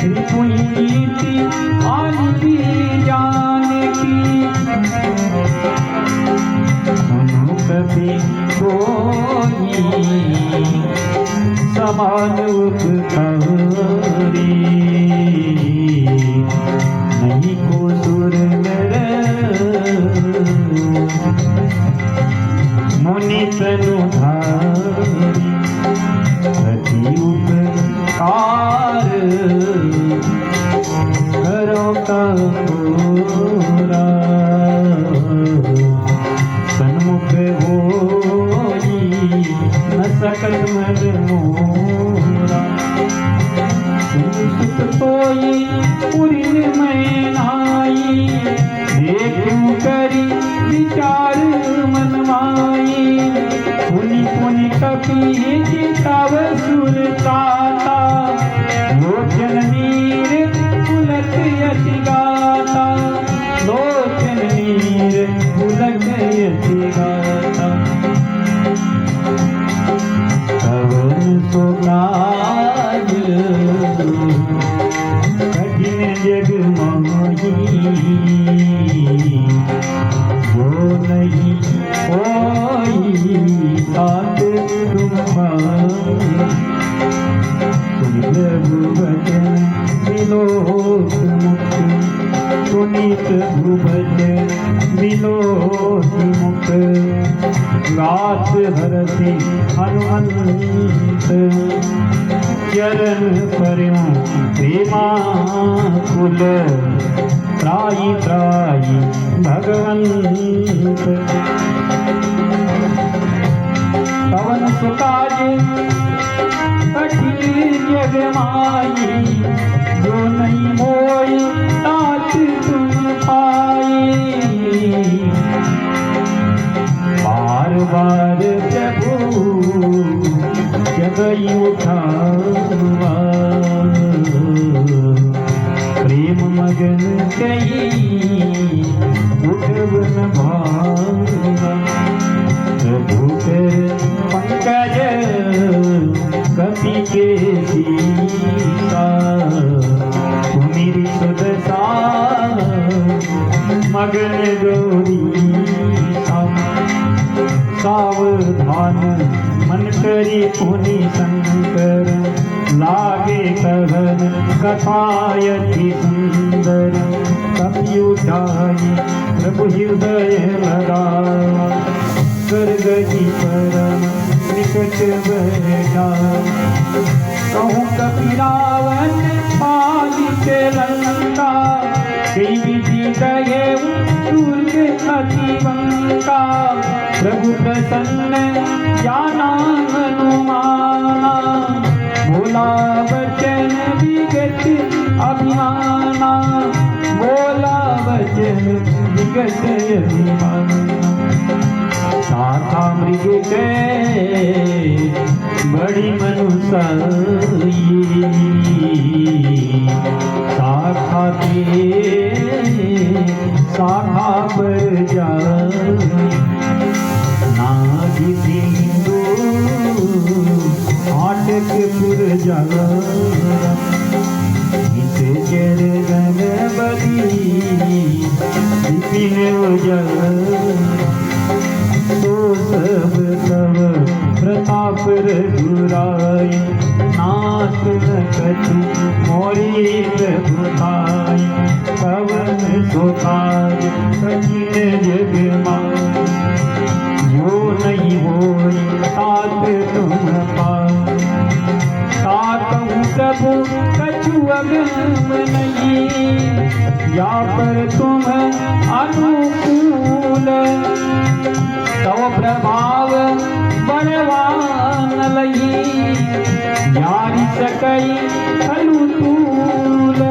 रिपुनीति आनिति जान की सुनो कभी कोई समान उपकारी नहीं को सुर नर मुनि तनु धारी प्रति उपकार करो पूरा सन्मुख होई न सकत मन मोरा सुत कोई पुरी में नाई देखूं करी विचार मन माई पुनि पुनि कपि चिताव सुर ताता लोचन नीर पुलक यति गाता लोचन नीर पुलक यति गाता कवन सो काज कठिन जग मोही जो नहीं कोई साथ तुम प्रभु भजन मिलो मुक्त सुनीत भुभजन मिलो मुक्त गात हरति हनुमंत चरण पर्यों प्रेमा कुल त्राई त्राई भगवंत पवन सुकाज कठिन जग माई जो नहीं मोई तात तुम पाई बार बार प्रभु जगई उठावा प्रेम मगन कई उठवन भावा प्रभु कर पंकज कपि के सीता सुमिरी सुदशा मगन गौरी सावधान मन करी पुनि शंकर लागे कहन कथायति सुंदर कपि उठाई प्रभु हृदय लगा स्वर्ग की परम निकट बैठा कहूँ कपि रावण पालित लंका कई विधि गए दुर्ग अतिवंका प्रभु प्रसन्न जाना हनुमाना बोला वचन विगत अभिमाना बोला वचन विगत अभिमाना साथा मृग के बड़ी मनुष्य शाखा के शाखा पर जा नागी सिंधु आटक पुर जा चर गणपति विपिन तो सब तब प्रताप रघुराई नाथ न कछु मोरी प्रभुताई पवन सोताज कठिन जग माई जो नहीं होई तात तुम पाई ताकहूँ प्रभु कछु अगम नहीं या पर तुम अनुकूल तव प्रभाव बड़वान लही यारी सकई अनुकूल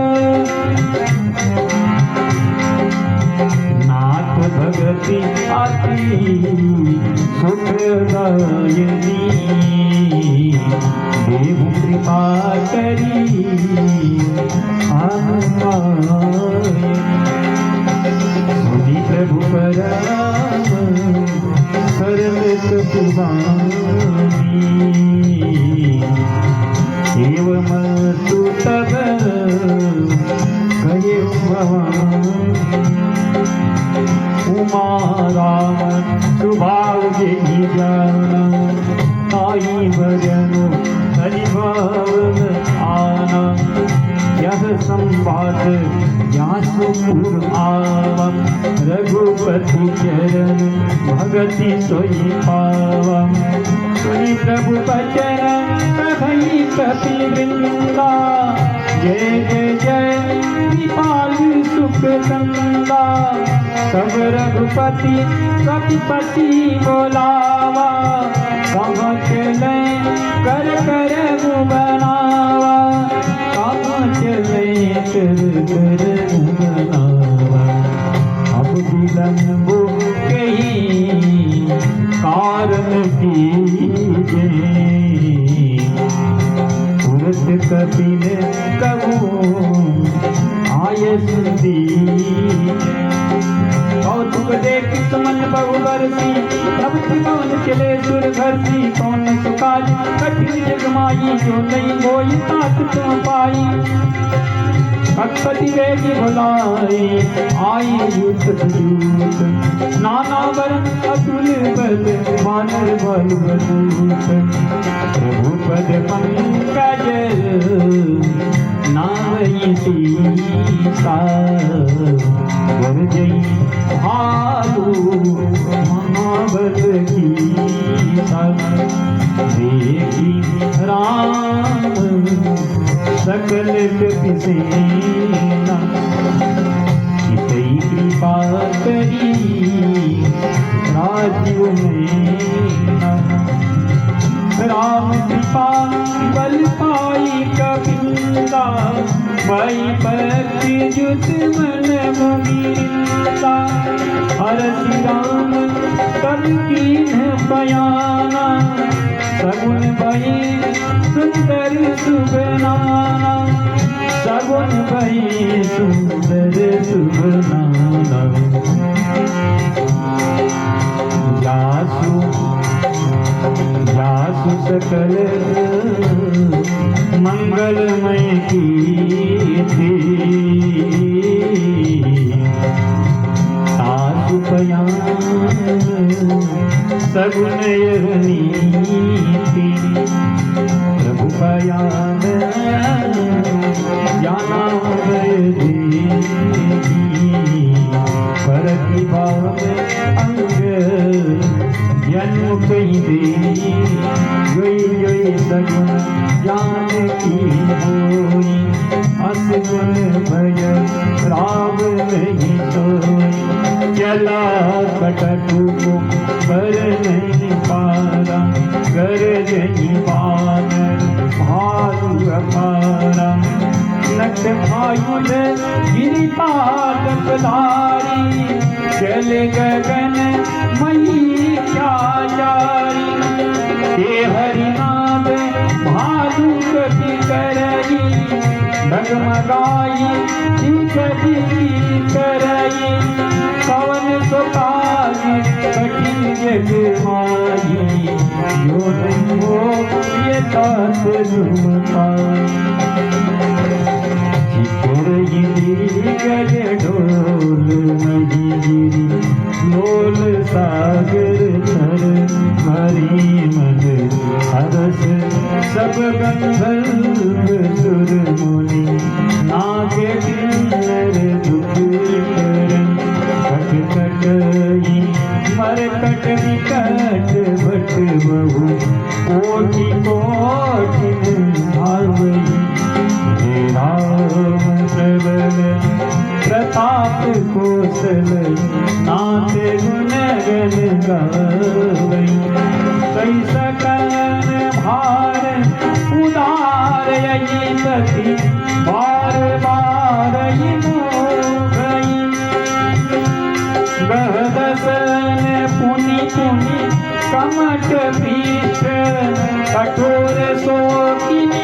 भगति आती सुखदायिनी देव कृपा करी सुनी प्रभु पराम सरलत कुमारी एवं तु तब कहे उमा राम स्वभाव जी जाना आई भजन हरिभावन आना यह संवाद व्यासपुर आवम रघुपति चरण भगति सोई पावम सुनि प्रभु बचन कहि कपि वृंदा जय जय जय कृपालु सुख कंदा सब रघुपति कपिपति बोलावा कहाँ चले कर कर बनावा कहाँ चले कर कर बनावा अब विलंबो कहीं कारण कीजे तुरत कपिल कबू आय सुधी कौतुक देख सुमन बहु बरसी तब त्रिभुवन चले सुर घरसी कौन सुकाज कठिन जग माई जो नहीं होई तात तुम पाई भक्ति वेगी भुलाए आई युत दूत नाना वरण अतुल बल वानर बल बदूत प्रभु पद पंकज नावई सीसा गरजई भालू महाबल की देखी राम सकल कपिसेना कितई कृपा करी राजीव में राम कृपा बल पाई कपिला भाई पति जुत मन मुगिंदा हरसि राम तब कीन्ह बयाना सगुन भई सुंदर सुबनाना सगुन भई सुंदर सुबनाना जासु जासु सकल मंगलमय की थी सासु पयान सगुन नीति प्रभु पयान जाना देवी परति भाव अंग जन्म कई दे गई सगुन जान की होई असगुन भय राम नहीं सोई चला कटकु को पर नहीं पारा कर नहीं बानर भालू अपारा नट आयुध गिरिपाद पधारी चले गगन मई क्या जारी हे हरिनाद भालू कपि करई डगमगाई कभी करई कवन सुकाज कठिन जग माई यो नहीं हो ये तात गज ढोल नहीं गिरी लोल सागर थर हरी मन हरस सब गंधर्व सुर मुनि नागे किन्नर दुख करन कट कटई मरकट विकट भट बहु कोटि कोटि भावई हे राम प्रबल प्रताप कौशल नाथ गुण गण गावई कैसा कन भार उदार यही पति बार बार ही मोह गई सन पुनि पुनि कमट पृष्ठ कठोर शोकिनी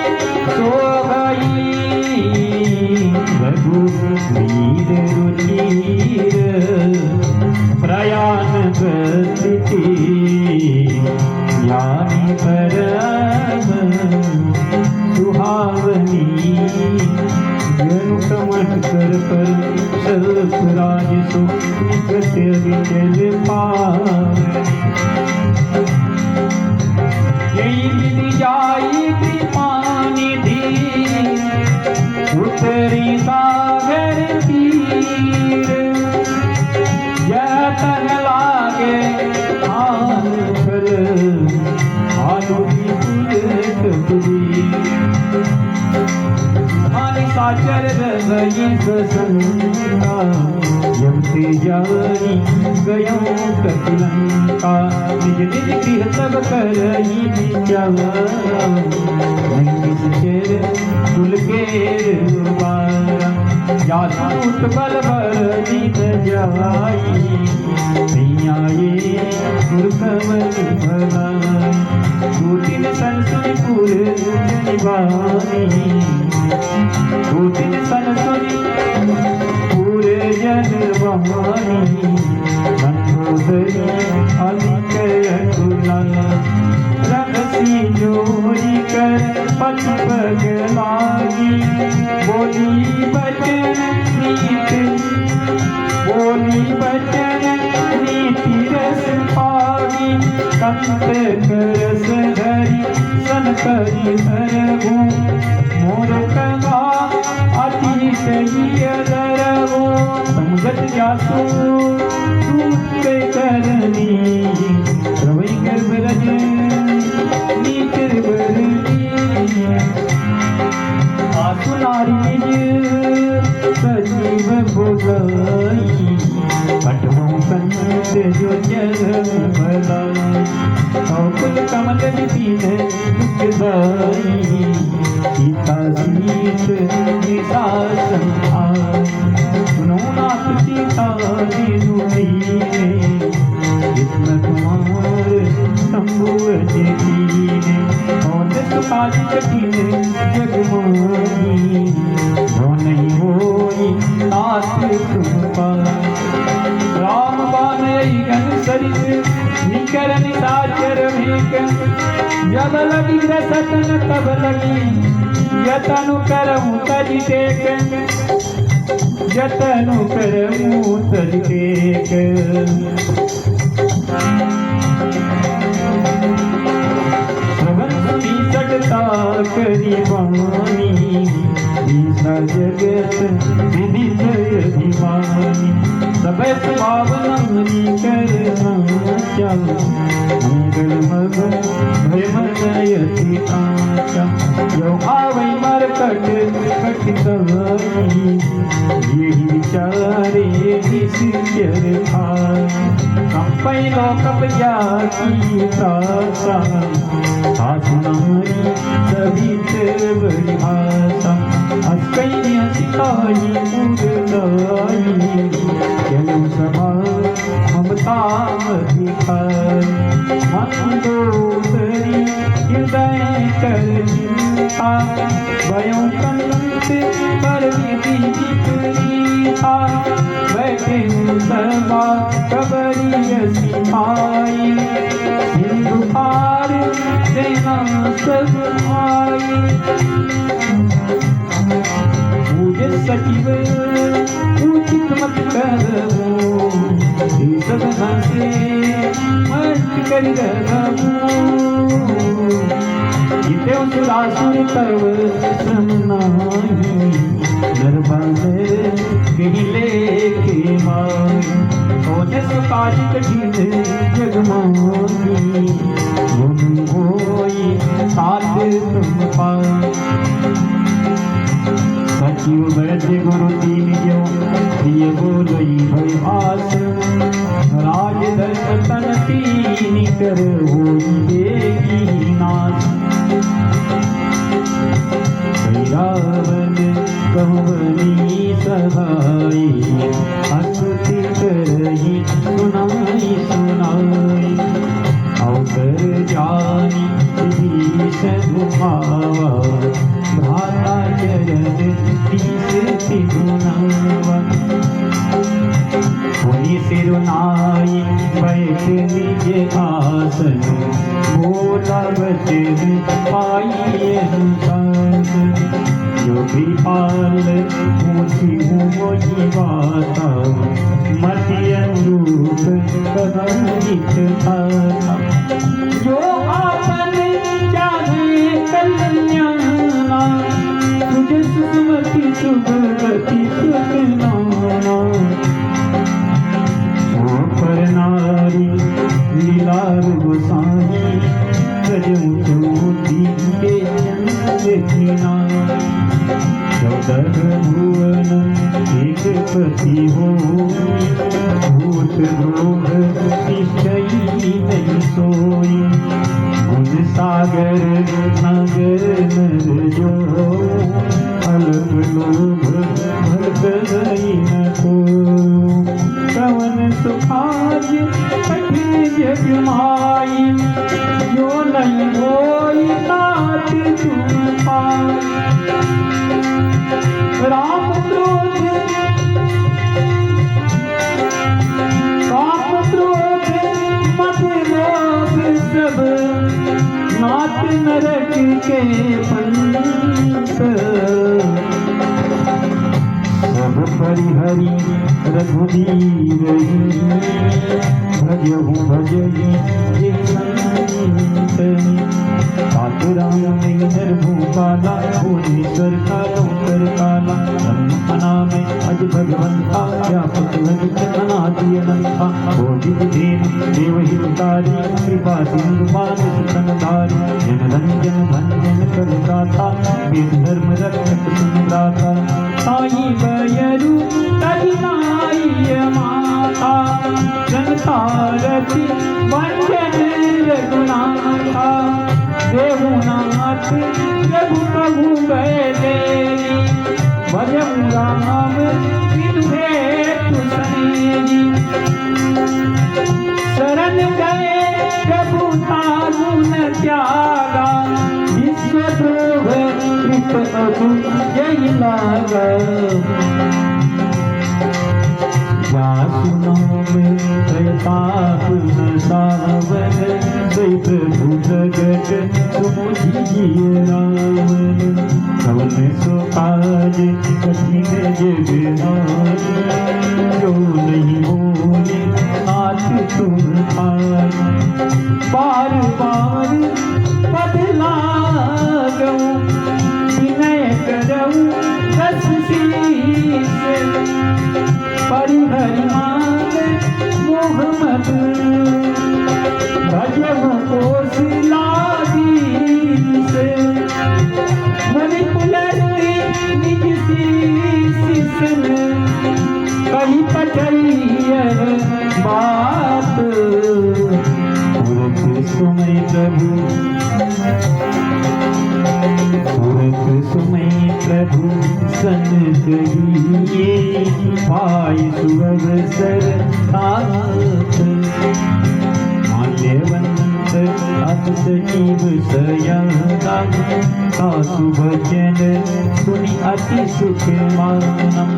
शोभई रघुवीर रुचिर प्रयाण गति ज्ञानी परम सुहावनी जनु कमट कर पर सर्प राज सो निकट विचल पावनी यही विधि जाई कृपानिधि उतरी सागर तीर जतन लागे आन फल आलू की कबरी हानि साचर रही ससंता यमते जानी गयो कपिलंका निज निज गृह सब करही विचारा नहीं किस कुल के बारा जासूत बल बर जीत जाई आए गुरकमल भलाई दूतिन संसुनी पुर जनिवानी दूतिन संसुनी पुर जनवानी मंदोदरी अधिक अतुला रघसी जोड़ी कर पति पग लागी बोली बचन नीति रस पागी कंत करस हरि सन करी हरगु मोर कगा अतीत दरगो समझत जासु सूत करनी रवि गर्भ रज नीतिर बरनी आसु नारी सजीव भोगाई पटवों कंत जो जग भला कुल कमल विपिन दुखदाई सीता सीत निशासन आई सुनो नाथ सीता दिनुई जितना कुमार शंभु जी और सुखाज कठिन जगमानी जो नहीं होई नाथ तुम पाई राम बान गन सरिस निकर निसाचर भेक जब लगी रसतन तब लगी यतनु करमु तज टेक यतनु करमु तज टेक श्रवण सुनी सटता करी वाणी जगत विदित अभिमानी सब स्वभावनी करना चल मंगल मग भयमनयति आचा यो आवै मरकट कटितवानी यही विचारे विसिर खाय कंपै लोक जाति प्रासा आसनारी सवित बड़ी भाषा अस्कैन्य सिखाई उड़लाई चलो सभा ममता दिखाई मंदोदरी हृदय कर चिंता वयों कंत पर विधि विपरीता बैठे सभा कबरी सिपाही सिंधु पार सेना सब आई पूज्य सचिव उचित मत करो सब हंसे मत कर जिते सुरासुर तव श्रम नाही नरबंदर कहले के माय होने सुकाज कठिन जगमानी गुण होई साथ तुम पाए सचिव वैद्य गुरु तीन जो दिए बोलई भय आस राज दर्शन तीन कर होई देगी नाश रावण कहवनी सहाय अस्तुति कर रही सुनाई सुनाई अवसर जानी भीषण भावा भ्राता चरण तीस तिगुनावा पुनि सिरुनाई बैठ निज आसन बोला वचन पाई अनुशासन जो कृपाल पूछी हूँ वही बाता मति अनुरूप कहित था जो आपन चाहे कल्याणा तुझ सुमति सुभगति सुखनाना पर नारी लीलार गोसाई सजऊ चौथी के चंद्रहीना चौदह भुवन एक पति हो भूत द्रोह निश्चयी नहीं सोई गुण सागर नगर नर जो अलग लोभ भग गई न को कवन सुखाज कठिन जग माई जो नहीं होई नाथ तुम पाई राम क्रोध मत लोभ सब नाथ नरक के पंत सब परिहरी रघुवीर भजहु भजही जे संत कातुराम नर भूपाला भुवनेश्वर कालो कर काला ब्रह्मना में अज भगवंता व्यापक ललित अनादि अनंता कोटि विधेन देवहितकारी कृपा सिंधु मानस तनधारी जन रंजन भंजन कर गाथा वेद धर्म रक्षक सुनदाता साई बयरु तजनाई माता जनतारति वंजन रघुनाथा देवनाथ प्रभु प्रभु देवी भजऊ राम विदुहे तुसनेजी शरण गए प्रभु तारुन त्यागा विश्वद्रोह कृत अभु जय लागा जासु नाम पाप न सावन जय प्रभु जगत सुमुझिए रावण कवन सो काज कठिन जग जो नहीं बोले नाथ तुम बार बार बदला गऊ विनय करऊ रस शीस परिहरि मांग मोहम्मद भजहु कोस लादीस मनि पुलस्ती निज शीस कही पठैयर बात तुरत सुमय प्रभु प्रभु सन कहिए पाई सुअवसर तात माल्यवंत अत सजीव सयदा सासु भजन सुनि अति सुख मानम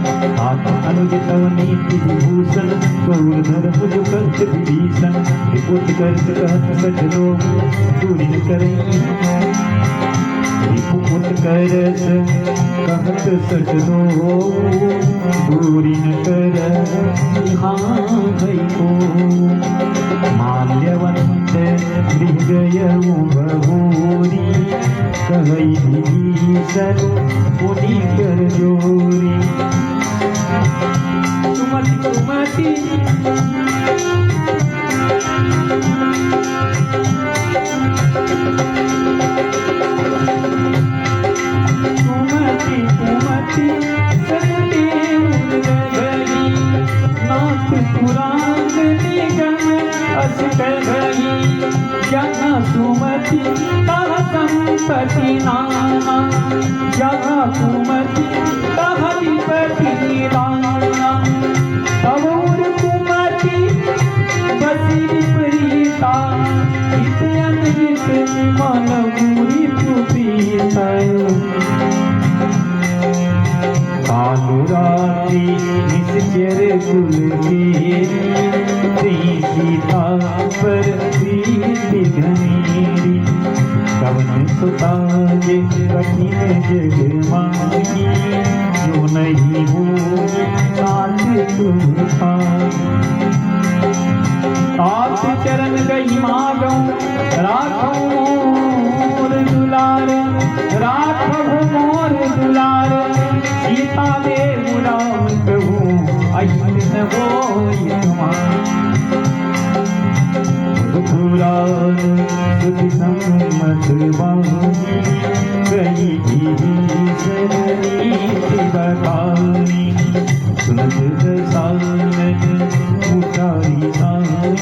आत अनुज तव नीति विभूषण गौरधर भुज कंठ विभीषण विपुट कर कहत सठ लोग दूरी न करई विपुट करस कहत सठ लोग दूरी न कर हाँ भई को माल्यवंत गृहयऊ बहोरी कहई विभीषण पुनि कर जोरी सुमति सुमति सुमति सुमति सतदेव गई नाथ पुराण निगम अस गई जहाँ सुमति तह संपत्ति नाना जहाँ सुमति तह विपत्ति नाना तवोर कुमति मानवूरी प्रीतल कालू रात्रि निश्चर दुलकेरी सीता पर प्रीति घनेरी कवन सुताजे कठिन जग माही जो नहीं हो साथ तुम तात चरण गई मागो राखो मोर दुलार राखो मोर दुलार सीता देव राम कहूँ अहिन न होई पुराण सुधि सम्मत बानी कही सरणीति बतानी सुनत दसानन उठारी साई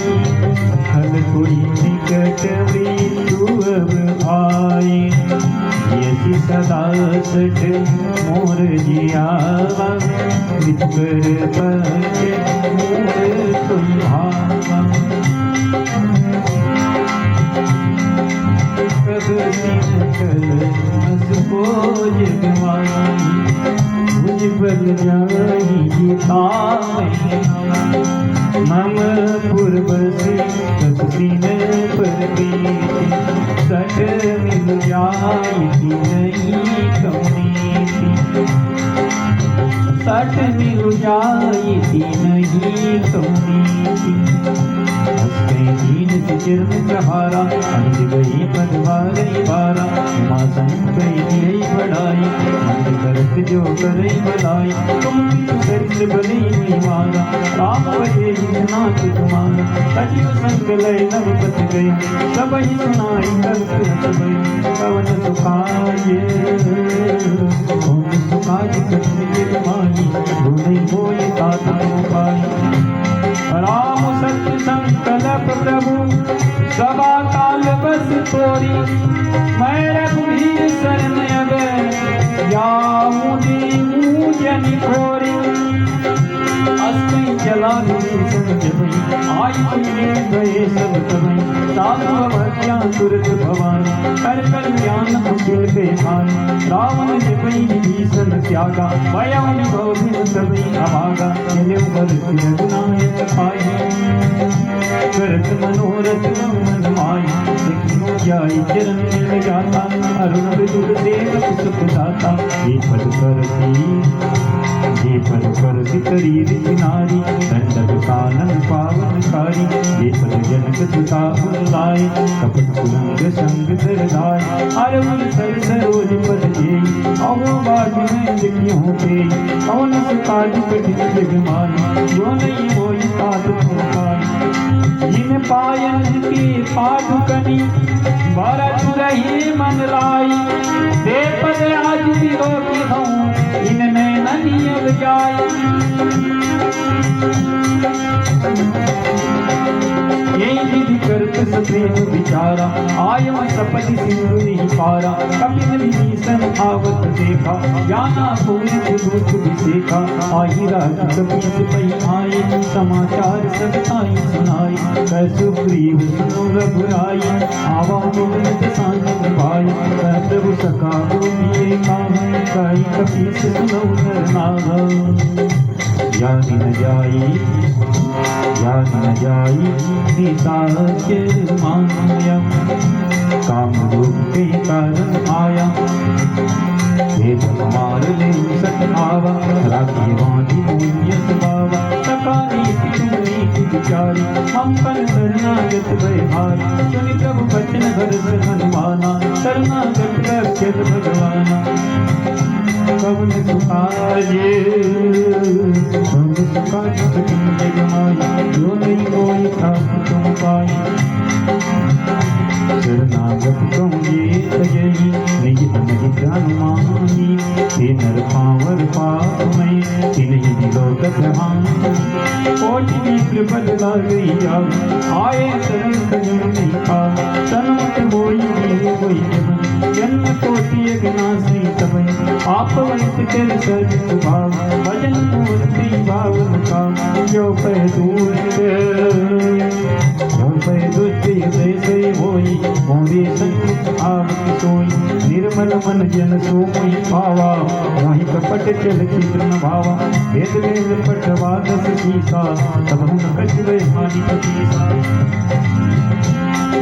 हल कोई निकट मृत्यु अब आए यसी सदा सठ मोर जियावा मित्र पंच मोर कोई भावा कब सिंह कल हंस को जगवाई मुझ बल जाई गीता मम पूर्व से तस्वीन पर बीती सठ मिल जाई नहीं कौनी सठ मिल जाई नहीं कौनी दीन से चिरम प्रहारा अंज गई पदवार बारा माँ संग गई बढ़ाई मंद करत जो करई भलाई तुम सरिस बनी हुई मारा राम भजे नाथ तुम्हारा सजिव संग लय नव पथ गई सब ही सुनाई करत सबई कवन सुखाये ओम सुखाय कठिन जगमाई भूलई होई तात पाई राम सत्य संकल्प प्रभु सभा काल बस तोरी मैं रघुवीर शरण अब जाऊं दीऊं जनि खोरी अस्मै जला संग जबई आई तुम गए सब तबई साधु अवज्ञा तुरत भवानी कर कल्याण अखिल के भाई रावण जबई विभीषण त्यागा भयं भवभिन सबई अभागा चले बर रघुनायक पाई करत मनोरथ मन माई देखियो जाई चरण मिल जाता अरुण विदुर सेवक सुख दाता ये पद करसी करीर नारी दंडक कानन पावनकारी ये पद जनक सुता लाए कपट कुलंग संग दरदाय अरवल सर सरोज पद जेई अहो बाज में देखियो पे कौन सुकाज कठिन जग माई जो नहीं होई तात पाई जिन पायन के पादुकनी भरत रही मन लाई दे पद आज विरोधी हूँ इनने ननियब जाई यही विधि करत सप्रेम विचारा आयम सपदि सिंधु नहीं पारा कपिन विभीषण आवत देखा जाना पूरी दूत विसेखा आही राज कपीस पई आए समाचार सब आई सुनाई कैसु प्रिय सुनो रघुराई आवा गोविंद सांग भाई प्रभु सका बोलिए काई कपीस सुनो नरनागा याद न जाई निसाचर माया काम रूप के कारण आया भेद मार ले सत आवा राखी वाणी मूल्य बाबा सकानी नीति विचारी हम पर शरणागत भयहारी सुनि प्रभु बचन भरत हनुमाना शरणागत रक्षत भगवाना कवन सुखाये हम सुखाय कठिन जग माई जो नहीं कोई ठाकुर तुम पाई शरणागत तुम ये सजई निज तन जान मानी हे नर पावर पाप में तिन्हि दिलोकत हानि कोटि विप्र बदला गई आए शरण कजन नहीं पाव तनमत होई जन्म कोटि अगनासी तबई आप वंत कर सज सुभाव भजन मूर्ति भावन का जो पै दूर हृदय से होई मोरे संग निर्मल मन जन सो मोहि पावा, मोहि कपट चल चित्र न भावा, वेद वेद पठवा दस सीसा, तब न कछुए हानि पतीसा।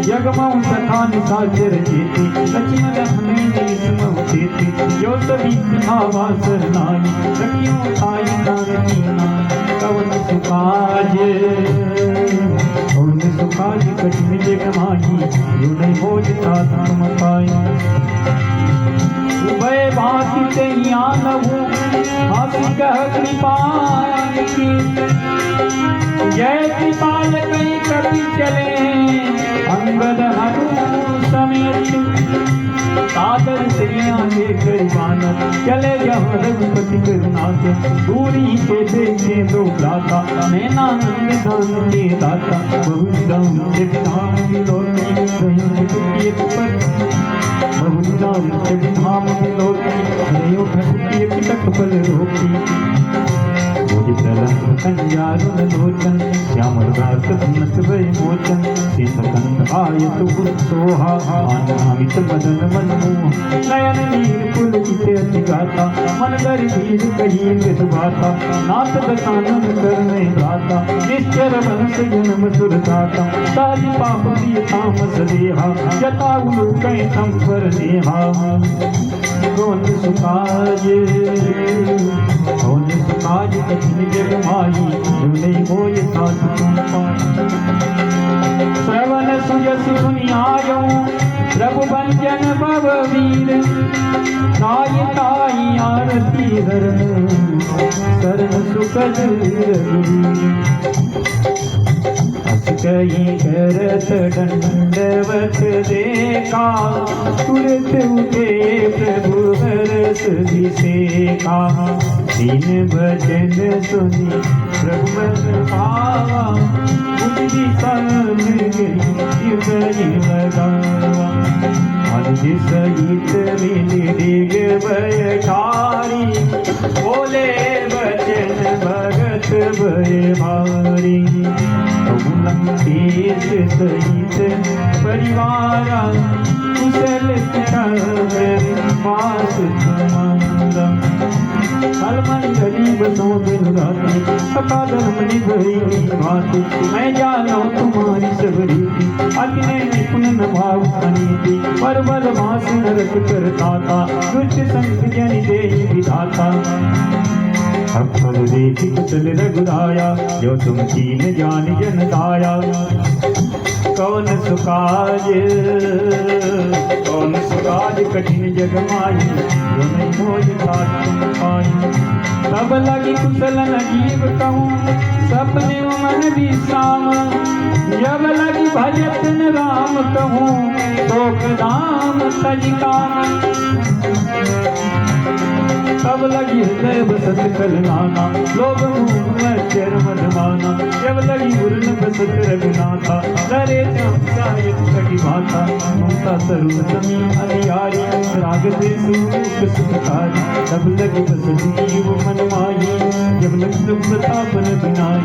जगमऊ सखा निशाचर जेते, लक्ष्मण हमें निस्मऊ तेते, जो सभी भावा सरनाई, रखियो आई नारकी नाई। कवन सुकाज कठिन जगमाई, यो नहीं भोज तात तुम पाई। उभय भांति तैया नभू, हाथी कह कृपाल की, जय कृपाल कई कपि चले, अंगद हनु समेत, सादर श्रिया के करिबानत, चले जहाँ रघुपति करुनाथ। दूरी के देखे दो भ्राता, नैनानंद दान के दाता, बहु राम जग धाम विलोकी, रहियो ठकुति एक पर, बहु राम जग धाम विलोकी, रहियो ठकुति एक तक बल रोकी। कंजारुन लोचन, श्यामल रात उन्नत भय मोचन, सीतकंठ आयत सोहा, अमित मदन मनमोह, नयन नीर पुलकित अति गाता, मन गरीब कही मृद बाता, नाथ दशानन करने भ्राता, निश्चर वंश जन्म सुरदाता, सारी पाप प्रिय तामस देहा, जता उलूकै तम पर नेहा। कौन सुकाज कठिन जगमाई, जो नहीं होय तात तुम पाई। श्रवण सुजस सुनि आयो, प्रभु भंजन भव वीर, नाय ताई आरती हरण, शरण सुखद रघुवीर। कहीं करत दंडवत देखा, तुरत उठे प्रभु बरस अभिषेका, दीन भजन सुनी प्रभु मन पावा, बुद्धि सन गई हृदय लगावा। आज सहित मिल डिग भयठारी, बोले बचन भगत भय भारी। लंकेश सहित परिवारा, कुशल पास तुम्हारा। कलमन गरीब सो दिन राती, सका धर्म निभई बात, मैं जानो तुम्हारी सब रीति, अति निपुण न भाव अनीति, पर बल भास नरक करताता, दुष्ट संग जन देहि विधाता। अक्सर देखी कुशल रघुराया, जो तुम कीन जान जन दाया। कौन सुकाज कठिन जगमाई, जो नहीं मोज तात तुम पाई। तब लगी कुशल न जीव कहूँ, सपने मन विश्राम, जब लगी भजत न राम कहूँ, शोक दाम तज काम। तब लगी हृदय बसत कलनाना, लोभ मच्छर मधमाना, जब लगी उर्न बसत रघुनाथा, डरे सायक कटी भाता। ममता तरुण समी अनियारी, राग से सुख सुखकारी, तब लगी बसत जीव मन माही, जब लगी प्रतापन बिनाई।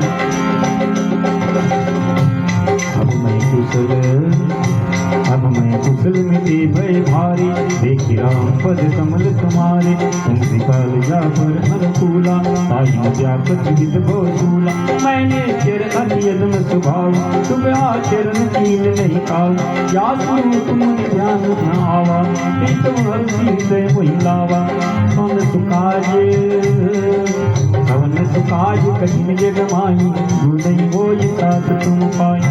अब मैं कुशल मिटे भय भारी, देखी राम पद कमल तुम्हारे, तुम कृपाल जा पर अनुकूला, ताई न व्यापत हित बहुशूला। मैंने चर अतियदम स्वभाव, तुम आचरण कील नहीं काव, या सुनो तुम ध्यान न आवा, प्रीतम हर्षी हृदय मोहि लावा। कवन सुकाज कठिन जगमाई, जो नहीं होय तात तुम पाई।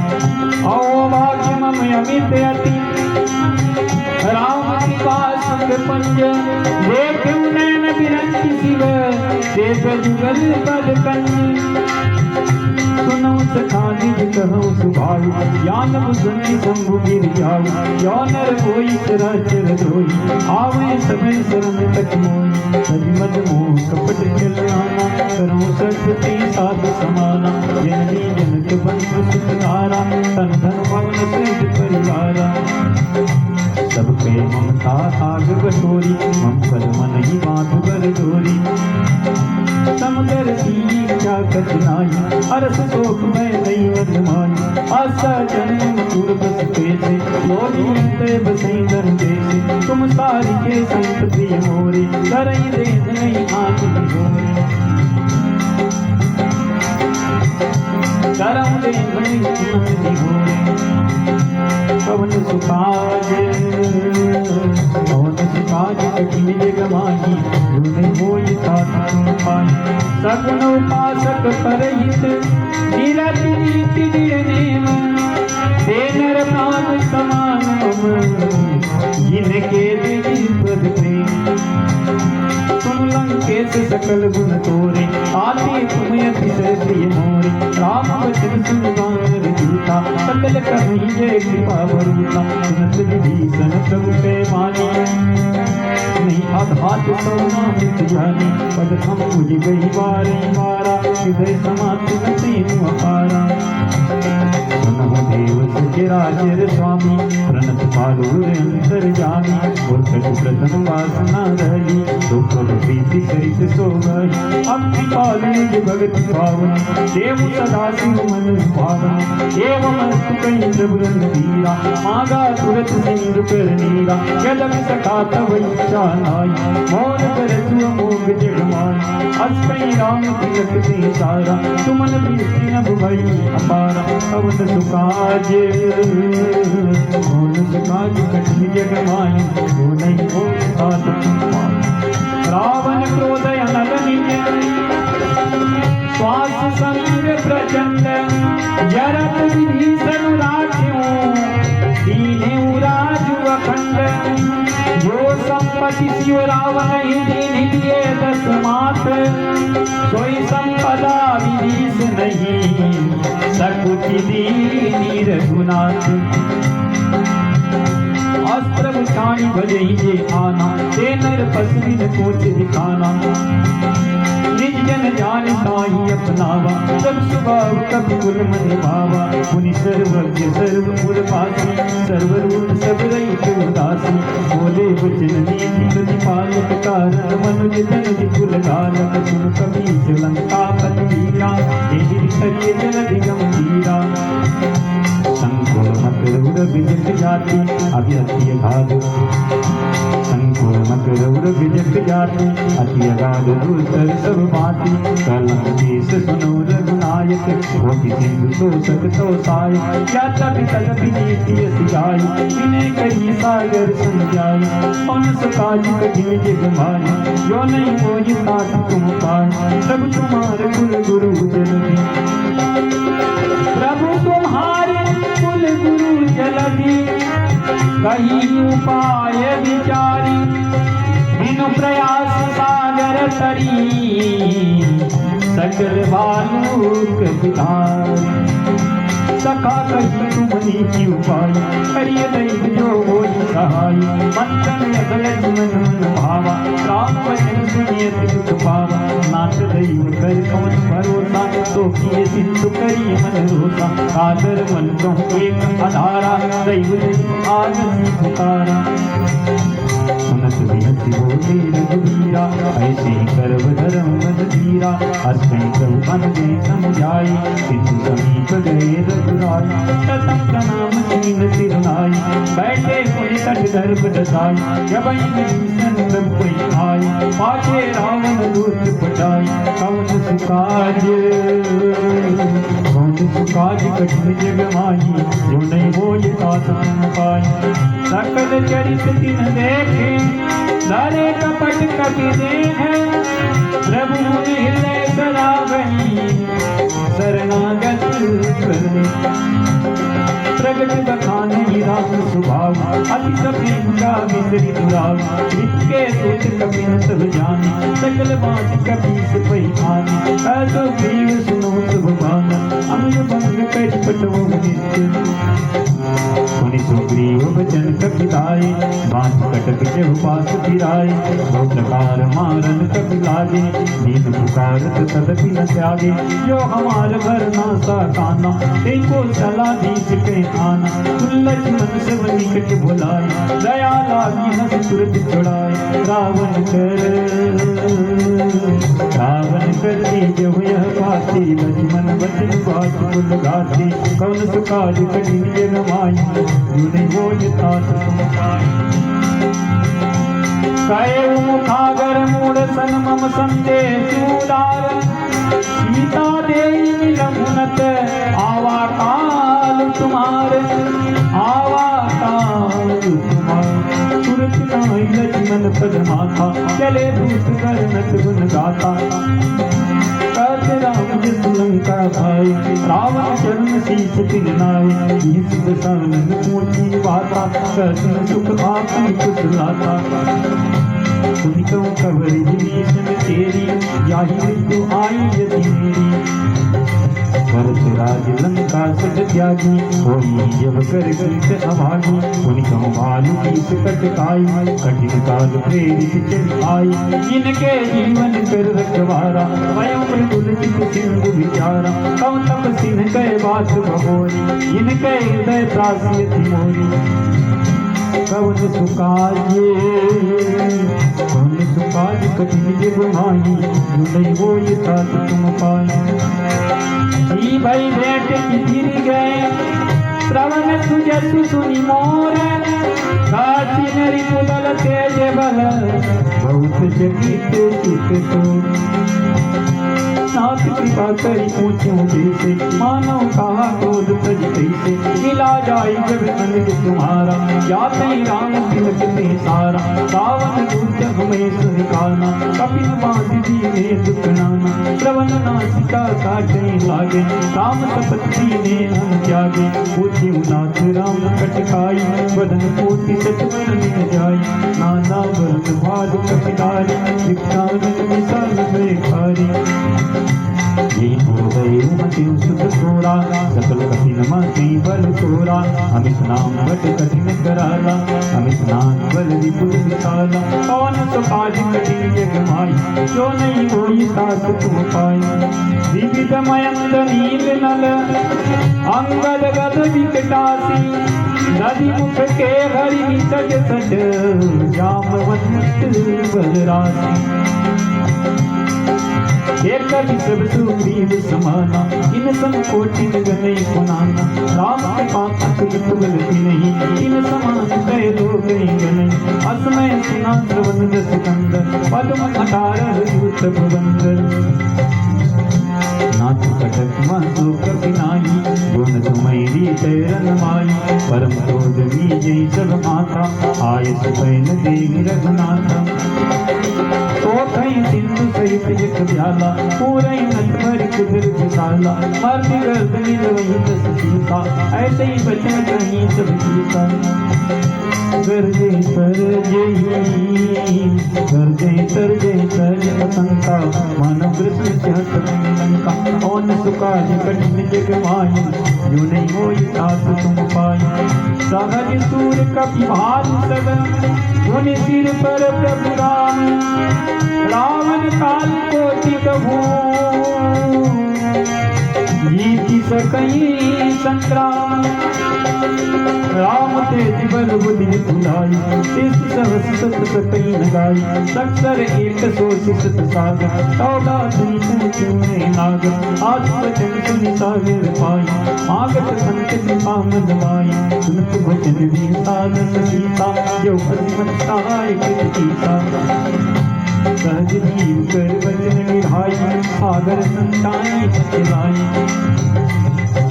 आओ भाग्य मम अमित अति, राम कृपा सुख पंज, देखु नैन बिरंचि शिव, देख जुगल पद कंज। सुनौ सखा निज कहौ सुभाऊ, ज्ञान बुद्धि शंभु गिर जाऊ, जो नर कोई चराचर धोई, आवे सबन शरण तक मोई। सजमद मोह कपट चलाना, करो सत्पति साध समाना, जननी जनक बंधु सुखदारा, तन धन भवन सिद्ध परिवारा। सबके ममता आग बटोरी, मम पद मन ही बात बर जोरी। समगर सी क्या कठिनाई, अरस शोक में नहीं अजमाई, आशा जन्म पूर्व से योगी हृदय बसई धन जैसे तुम सारी के संत प्रिय मोरे करई दे नहीं आंख मोरे करम दे नहीं आंख मोरे पवन सुखाज कठिन जग माही जो नहीं मोई तात तुम पाई सगुन उपासक परहित निरत नीति नियम ते नर प्राण समान जिनके दिल पद प्रेम तुम लंकेश सकल गुण तोरे आते तुम अतिशय प्रिय मोरे राम वचन सुन गानर जूता सकल कहीं जय कृपा बरूता सुनत विभीषण प्रभु के मानी नहीं आघात सोना मिट जानी पद हम मुझ गई बारी मारा हृदय समात तीन अपारा सुनहु देव सचराचर स्वामी प्रणत पालुर अंतर जामी और कटु प्रथम वासना रही तो प्रभु प्रीति सरित सो गई अब पालुज भगत पावन देव सदा शिव मन भावन एवं अस्तु कहीं प्रभु रणधीरा मागा तुरत सिंधु कर नीरा यदि सखा तव इच्छा नाई मौन कर तू अमोघ जगमाई अस कहीं राम तिलक ते सारा सुमन प्रीति नभ भई अपारा पवन सुकाज मौन सुकाज कठिन जग माई जो नहीं हो सात रावण क्रोध अनल नित्य श्वास संग प्रचंड जरत विभीषण राख्यों दीने उराजु अखंड जो संपत्ति शिव रावण ही दीन दिए दस मात सोई संपदा विभीष नहीं सकुचि दीनी रघुनाथ अस्त्र उठानी भजई जे आना ते नर पसविन कोच दिखाना निज जन जान ताई अपनावा सब स्वभाव कपि कुल मन भावा मुनि सर्वज्ञ सर्व उर्वासी सर्वरूप सब रहित उदासी बोले वचन नीति प्रतिपालक कारण मनुज तनुज कुल गालक सुन कपीस लंका पति वीरा देहि हरिय जलधि गंभीरा संकुल मकर विजट जाति अभ्यर्थी घात संकुल मकर विजट जाति अति अगाध दूतर सब भांति कलम देश सुनो रघुनायक होति सिंधु शोषक तो साय क्या तब तलपि नीति सिजाई विनय कही सागर समझाई पवन सुकाज कठिन जग माई जो नहीं होई तात तुम पाए प्रभु तुम्हारे कुल गुरु जलधि प्रभु तुम्हारे कुल गुरु जलधि कहीं उपाय विचारी बिनु प्रयास सागर तरी सकल भालूक विधारी सखा कही तुमनी की उपाय करिय दैव जो होई सहाय मंथन अगल जीवन मन भावा राम वचन सुनिय दुख पावा नाथ दैव कर कौन भरोसा तो किए सिंधु करिय मन रोसा सागर मन तुम एक आधारा दैव आज पुकारा सुनत विनति बोले रघुवीरा ऐसे करव धर्म मद धीरा अस्मै प्रभु अनदे समझाई सिंधु समीप गए रघुराई ततम प्रणाम कीन सिरनाई बैठे मुनि तट गर्भ दसाई जब विभीषण प्रभु कोई आई पाछे रावण दूत पटाई कवन सुकाज कठिन जग माही जो नहीं होई तात तुम पाई सकल चरित दिन देखे सारे कपट कपि देह प्रभु मुनि हृदय सरावही शरणागत करने प्रगट बखान राम स्वभाव अति सप्रेम का विसरी दुराव इसके दूत कपि न सब जानी सकल बात कपीस पहिखानी ऐसो प्रिय सुनो सब भान अंग भंग कर पटवो नित्य मुनि सुग्रीव वचन कपिलाए बांध कटक जब पास फिराए दो प्रकार मारन कपि लागे दीन पुकारत तदपि न त्यागे जो हमार भरना सा काना देखो सला दीस के खाना तुल्लच मन सब निकट भुलाए दया लागी हंस तुरत छुड़ाए रावण कर जब यह बाती लक्ष्मण वचन बात कुल गाती कौन सुकाज कठिन जग माई यूं नहीं हो ये तात तुम पाई। कहे मुखागर मूढ़ सन मम संदेश उदार, सीता देई मिलमुनत आवा काल तुम्हारे, आवा काल तुम्हारे। सुरत नाई लक्ष्मण पद माथा, चले भूत कर नट गुन गाता। कहते राम जिस लंका भाई, रावण चरण शीस तिन नाई। इस दशानन ऊंची बाता, कहते सुख आपन कुछ लाता। सुनितो कवर विभीषण तेरी, याहि मृत्यु आई यदि मेरी। भरत राज लंका सज त्यागी, होई जब कर गीत अभागी। सुनितो भालु कीस कटकाई, कठिन काल प्रेरित चली आई। इनके जीवन कर रखवारा, स्वयं मृदुल चित सिंधु विचारा। कौ तप सिंह कह बात बहोरी, इनके हृदय त्रासी थी मोरी। कवन सुकाये कवन सुकाय कठिन जग माही, यूं नहीं हो ये तात तुम पाई। जी भाई भेंट की गिर गए, श्रवण सुजसु सुनि मोर। काचिन रिपुदल तेज बल, बहुत जगित चित तोर। नाथ कृपा करी ऊंचे ऊंचे से, मानव कहा क्रोध तज कैसे। मिला जाय जब अनज तुम्हारा, जाते राम तिलकते सारा। सावन दूत हमें सुनिकाना, कपिल बांध दीने दुख नाना। श्रवण नासिका काटे लागे, राम सपत्ति ने हम त्यागे। पूछे नाथ राम कटकाई, बदन कोटि सतवर मिल जाई। नाना बल भाद कपिलारी, विज्ञान विशाल बेखारी। ये हृदय मति सुख थोड़ा, सकल कठिन मति बल तोरा। अमित नाम बट कठिन कराला, अमित नाम बल विपुल विशाला। कौन सुकाज कठिन जग माई, जो नहीं होई तात तुम पाई। विविध मयंद नील नल, अंगद गद विकटासी। नदी मुख के हरि सज सज, जामवंत बलरासी। एक सब सुग्रीव समाना, इन संकोटिन गने पुनाना। राम के पास तुल नहीं, इन समान कह दो गई गने। असमय सुना श्रवण दस कंदर, पद्म अठारह यूत भुवंदर। नाथ कटक महसो कपिनाई, गुण तुम्हारी तैरन माई। परम क्रोध बीजे सब माता, आय सुपैन देवी रघुनाथा। तो कहीं सिंधु सहित एक ब्याला, पूरे नट भर कुदर विशाला। मर्द गर्द मिल वही दस सीता, ऐसे ही बचन कहीं सब सीता। गर्जे तर जय तरज पतंका, मानव कृष्ण चहत लंका। कौन सुकाज कठिन जग माई, जो नहीं हो तात तुम पाई। सहज सूर कपि भालु सब, मुनि सिर पर प्रभु राम। रावण काल कोटि कभू, जीति सकई संग्राम। राम तेज बल बुद्धि भुलाई, शिष सहस सत सकई न गाई। सक्षर एक सो शिषत सागर, तौड़ा धनी पूछे नाग। आज वचन सुनि सागर पाई, मागत संत पामन माई। सुनत वचन विसारस सीता, जो हरिमत सहाय कृत सीता। सहज जीव कर वचन निभाई, सागर संताई बचलाई।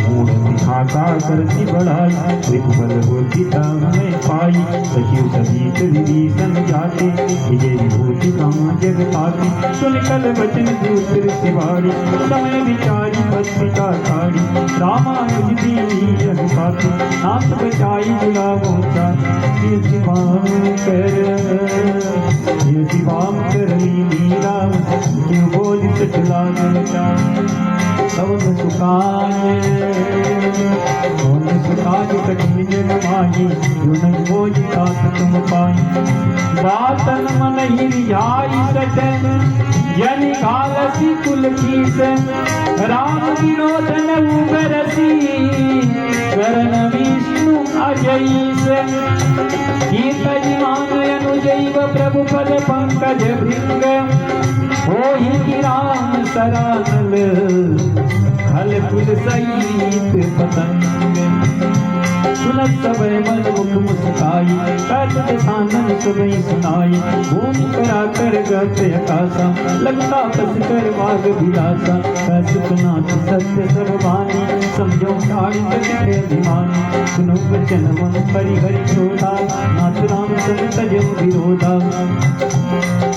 मूढ़ दिखाता करती बढ़ाई, त्रिपुबल होती तब में पाई। सचिव सजीत विभीषण जाते, विजय विभूति कहाँ जग पाती। सुनकल वचन दूसर सिवारी, समय विचारी पत्रिका साड़ी। रामानुज दीनी अनुपाती, नाथ बचाई बुलावो चार। ये शिवाम कर मीरा, क्यों बोल सचला कवन सुकाज कठिन जग माही, जो नहीं हो तात तुम पाई। बातन मन ही रिझाई सटन, जन कालसी कुल कीस। राम विरोधन उबरसी, करण विष्णु अजईस। कीर्तमान अनुजैव प्रभु पद पंकज भृंग, होहि राम सरानल, खल कुल सहित पतंग। सुनत सबे मन मुख मुस्काई, कहत सानन सबई सुनाई। घूम करा कर गत आकाशा, लगता कस कर बाग विलासा। कहत नाथ सत्य सर्वानी, समझो ठाई कटे अभिमानी। सुनो वचन मन परिहरि क्रोधा, नाथ राम सन तजम विरोधा।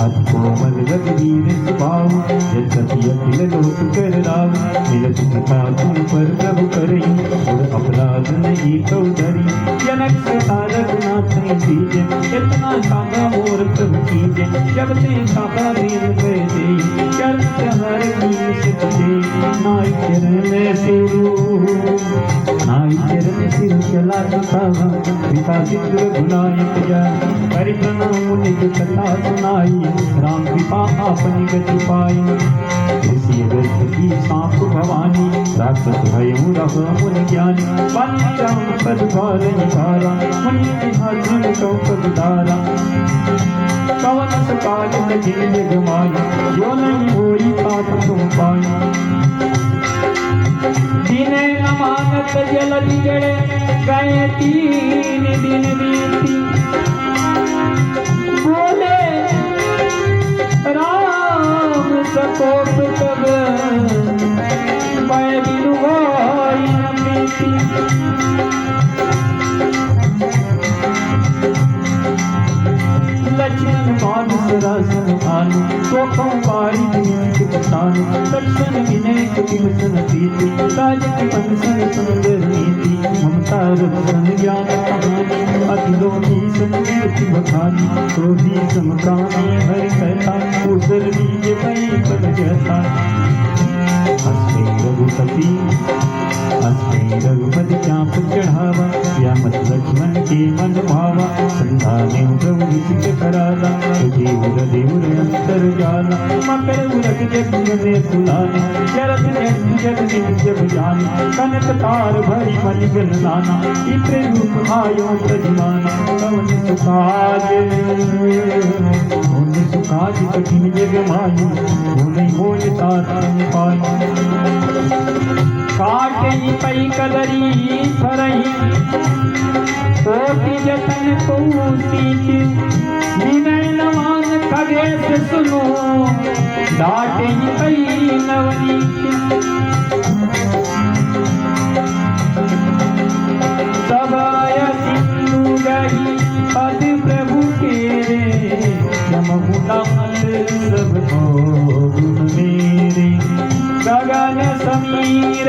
अति कोमल रघुवीर स्वभाव, यद्यपि अखिल लोक कर राव। मिलत कृपा तुम पर प्रभु करई, और अपराध नहीं कौ धरी। जनक सता रघुनाथ दीजे, इतना सागा मोर प्रभु कीजे। जब ते सागा दीन गए दे, चरण हर कीन सिद्ध दे। नाई चरण सिरु, नाई चरण सिरु चला सुखावा। पिता सिद्ध रघुनायक जा, परिप्रणाम निज कथा सुनाई। राम कृपा आपनी गति पाई, ऋषि अगस्त की सांप भवानी। राक्षस भयउ रघु मुनि ज्ञानी, बलि राम पद भारहि भारा। मुनि विभाजन कौ पगधारा, कवन सकाज कठिन जग माई। जो नहीं होई तात तुम पाई। दिने न मानत जल बिजड़े, गए 3 दिन बीती। बोले राम सकोप तब, मैं बिनु होई न प्रीति। लक्ष्मण बाण सरासन आनु, तो बारी निमित बतानु। दर्शन विनय कुटिल प्रीति, साजित पंसन सुंदर नीति। ममता रक्षण ज्ञान कहानी, अखिलों की संकीर्ति बखानी। तो भी समकामी हरि कहता, दूसर बीज मई पद कहता। हंसते रघुपति, हंसते रघुपति चाप चढ़ावा। या मत लक्ष्मण के मन भावा, संधाने प्रभु विचित कराला। तुझे हृदय अंतर जाला, मकर उरग जग में सुलाना। जरत जग जब जाना, कनक तार भरी मलिगन लाना। इत्र रूप आयो प्रजमाना, कवन सुकाज होने सुकाज कठिन जग माई। होने होय तात पाई। काटई पई कदरी फरई, कोटि जतन को सींच। विनय नवान खगेश सुनो, डाटई पई नवनीत। सब आय सिंधु गई पद प्रभु केरे। जमहु नाथ सब गुण मेरे। गगन समीर,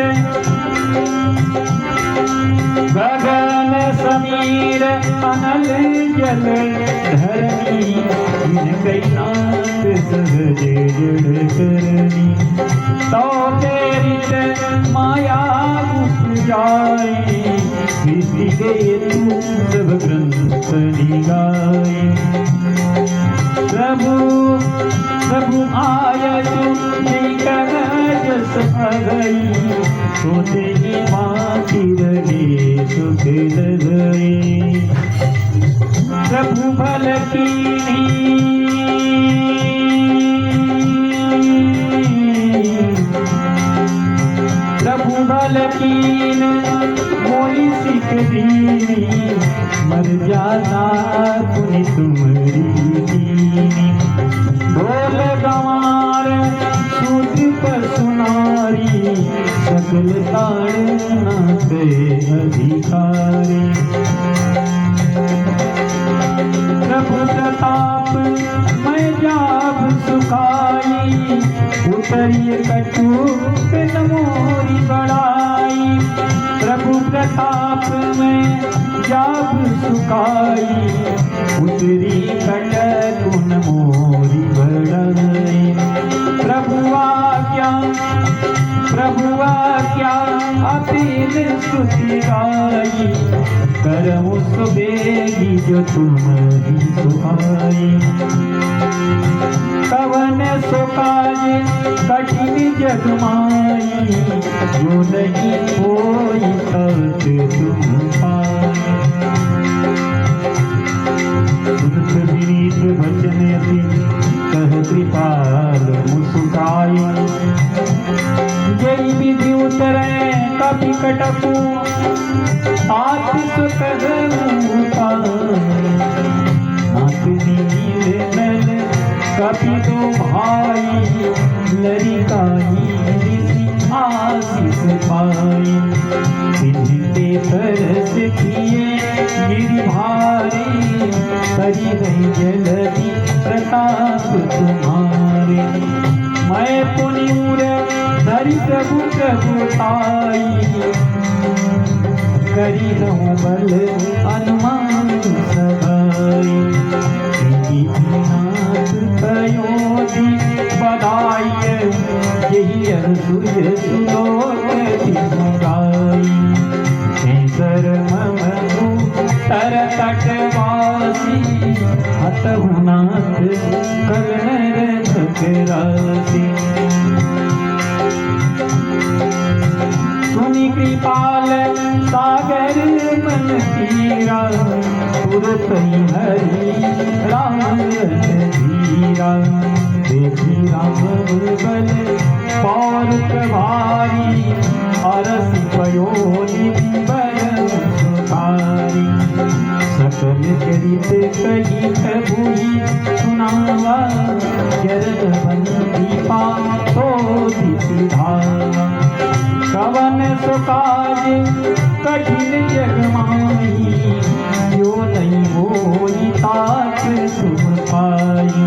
गगन समीर अनल जल धरनी। जिन नाथ सहज जड़ करनी, तो तेरी माया गुप्त जाए। सृष्टि के तू सब ग्रंथ निगाए। प्रभु प्रभु आयसु जस भगई। सोते ही माती रहे सुख लगे। प्रभु भल कीनी, प्रभु भल कीन मोई सिख दीनी। मर जाना पुनि तुम्हारी दीनी। ढोल गंवार सूत्र पर सुनारी। सकल ताड़ना के अधिकारी। प्रभु प्रताप मैं जाब सुखाई। उतरिय कछु बिन मोरी बड़ाई। प्रभु प्रताप में जाब सुखाई। उतरी कटकुन मोरी बड़ाई। प्रभु आज्ञा अपील स्तुति गाई। करऊं सुबेगी जो तुम्हारी सुहाई। कवन सो काज कठिन जग माई। जो नहीं कोई तात तुम पाई। सुनत विनीत वचन अति कह कृपाल मुस्काई। जय विधि उतरे कपि कटकु साथ सुखदूता नाथ नील नल कपि दो भाई लरिकाई ऋषि आशीष पाई तिनके तरस किए गिरिभारे करी गई जलधि प्रताप तुम्हारे मैं पुनिउर धरि प्रभु प्रभुताई करी रहूं बल अनुमान सगाई नाथ कयोधि बधाई यही असूय सुलोक गाई कैसर मम तर तटवासी हतहु नाथ कर्ण राशि सुनि कृपाल सागर मन तीरा तुरत हरि राम धीरा देखी राम बल पौर प्रभारी अरस पयोनि बरन सुधारी सकल चरित कही प्रभुहि सुनावा जरद बन दीपा तो सिधावा कवन सुकाज कठिन जग माई जो नहीं होई तात तुम पाई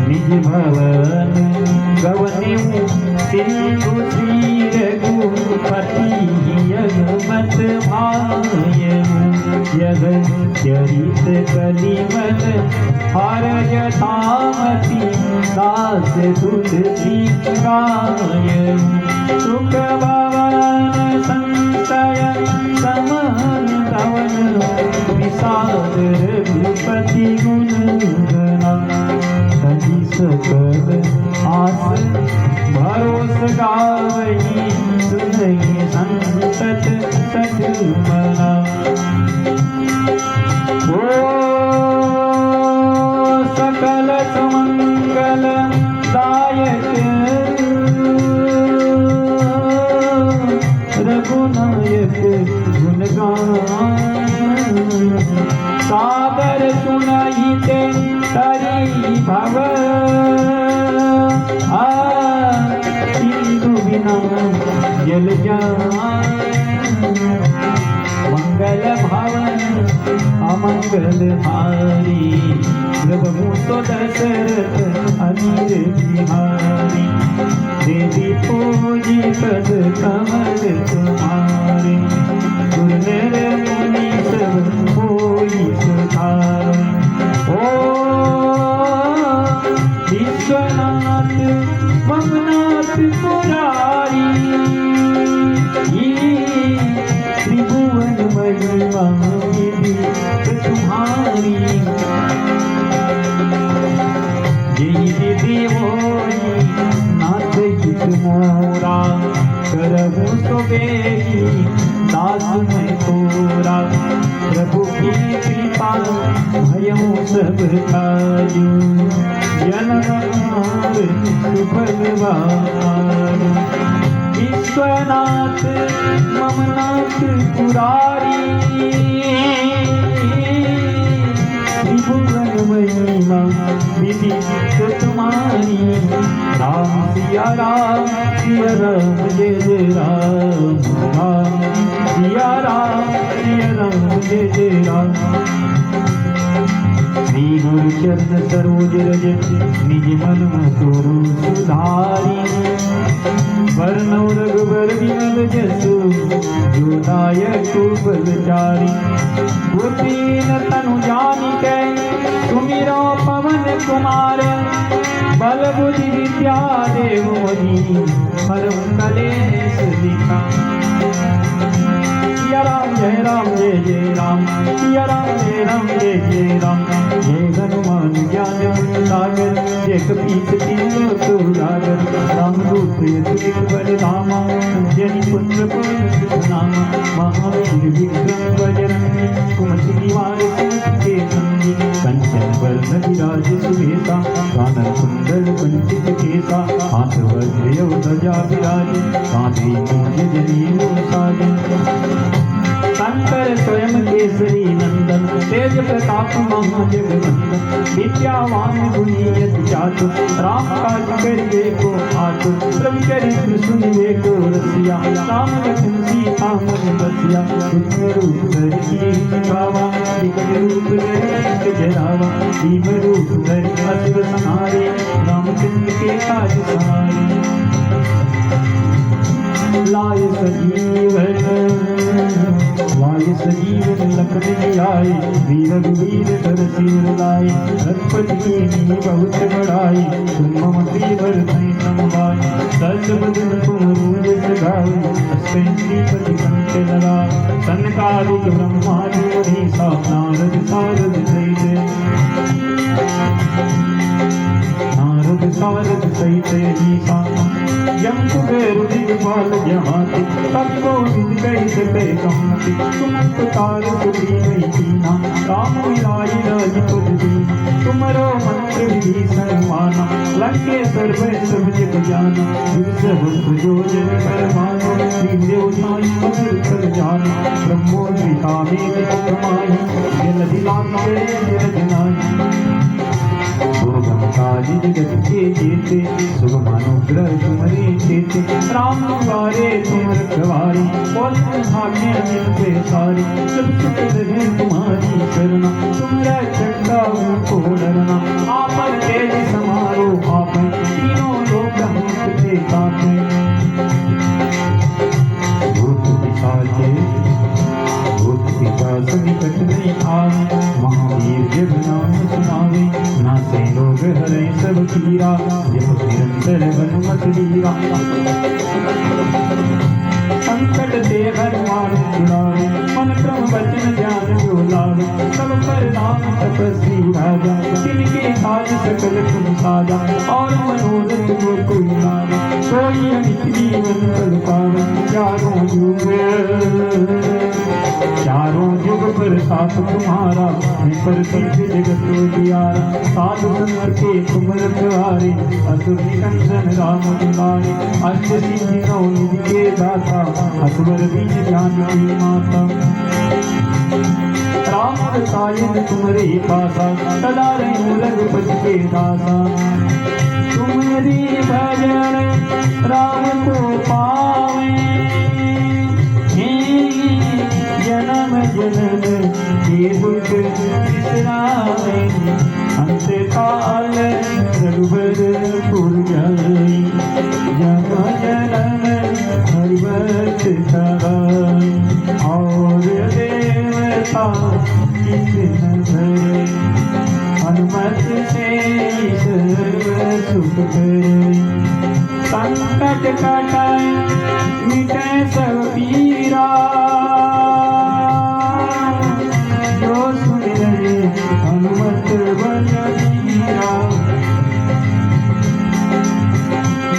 निज भवन गवन्यु सिंधु श्री रघुपति यगमत भायनु यग चरित कलिमल हर जतामति दास तुलसी गायनु सुख भवन संशय समन धवन विषाद रघुपति गुण गना सजी सकल आस भरोस गावही सुनहि संतत सजमना ओ सकल सुमंगल दायक रघुनायक गुणगान सादर सुनाईते तरी भव सिंधु बिना जल जान मंगल भवन अमंगल हारी प्रभु तो दशरथ अनिल बिहारी देवी पूजी पद कमल तुम्हारे सुरनर मुनि सब कोई सुधारे ओ विश्वनाथ ममनाथ पुरारी त्रिभुवन महिमा तुम्हारी यही विधि होई नाथ हित मोरा करहु तो बेगी दास मैं तोरा प्रभु की कृपा भयउ सब काजू जनमार सुफलवार विश्वनाथ ममनाथ पुरारी त्रिभुवन महिमा विधि तुम्हारी राम सिया राम जय जय राम राम सिया राम जय राम श्री गुरु चरण सरोज रज निज मन मुकुरु सुधारी वर्णौ रघुबर विमल जसु जो दायक बलचारी बुद्धिन तनु जानिकै सुमिरो पवन कुमार बल बुद्धि विद्या देव मोहि हरहु कलेश लिखा सिया राम जय राम सिया राम जय जय राम जय हनुमान ज्ञान सागर जय कपीस तिन्नो सुधागर रामदूत एक बलधामा जनि पुत्र पवन नामा महावीर विक्रम बजरंगी कुमति निवार सुमति के संगी कंचन वरण विराज सुवेशा कानन कुंडल कुंचित केसा हाथ वज्र ध्वजा विराज कांधे मूंज जनेऊ साजन केसरी नंदन तेज प्रताप महाजगवंदन विद्यावान गुणियत जातु राम काज करिए को आतुर प्रभु चरित्र सुनिए को रसिया राम लखन सीता मन बसिया सूक्ष्म रूप धरि गावा विकट रूप धरि जरावा दीप रूप धरि असुर संहारे रामचंद्र के काज सवारे लाए सजीवन लखन आए वीर रघुवीर धर सिर लाए रघुपति की बहुत बड़ाई तुम मम प्रिय भरतहि समभाई दस बदन तुम रूज सगाई श्रीपति कंठ लगाए सनकादिक ब्रह्मादि मनीषा नारद सारद सहित ईसा यम कुबेर दिग्पाल जहाति तत्को निधि कहि सके कहति तुम उपकार सुग्रीव कीना राम मिलाइ राजपद दीना तुमरो मंत्र विभीषण माना लंकेश्वर भय सब जग जाना युग जो जन कर मानो देव नाई मधुर कर जाना ब्रह्मोद्रिता में कमाई जल दिलांगे जनाई काजी जगत के जेते शुभ अनुग्रह तुम्हारे चेते राम द्वारे तुम रखवारे और भाग्य मिलते सारे सब सुख रहे तुम्हारी करना तुम्हारा चंदा को डरना आप तेज समारो आप तीनों लोग मुझे कापे भूत पिशाच निकट नहीं आवे महावीर जब नाम सुनावे नासे लोग हरे सब पीरा यह निरंतर हनुमत वीरा संकट ते हनुमान छुड़ावे मन क्रम वचन ध्यान जो लावे सब पर नाम तपस्वी राजा जिनके काज सकल तुम साजा और मनोरथ जो कोई लावे सोई अमित जीवन फल पावे चारों युग पर साथ तुम्हारा पर सब जगत दियारा साधु संत के तुम रखवारे असुर निकंदन राम दुलारे अष्ट सिद्धि नौ निधि के दाता असवर बीज जानकी माता राम रसायन तुम्हारे पासा सदा रहो रघुपति के दासा तुम्हारी भजन राम को पावे जन्म जन्म के दुख बिसरावे अंत काल रघुबर पुर जाई जन्म जन्म हरिभक्त कराई और देवता जितन धरे हनुमत से सर्व सुख करे संकट कटाए मिटे सब पीरा जो सुन रहे हनुमत बलबीरा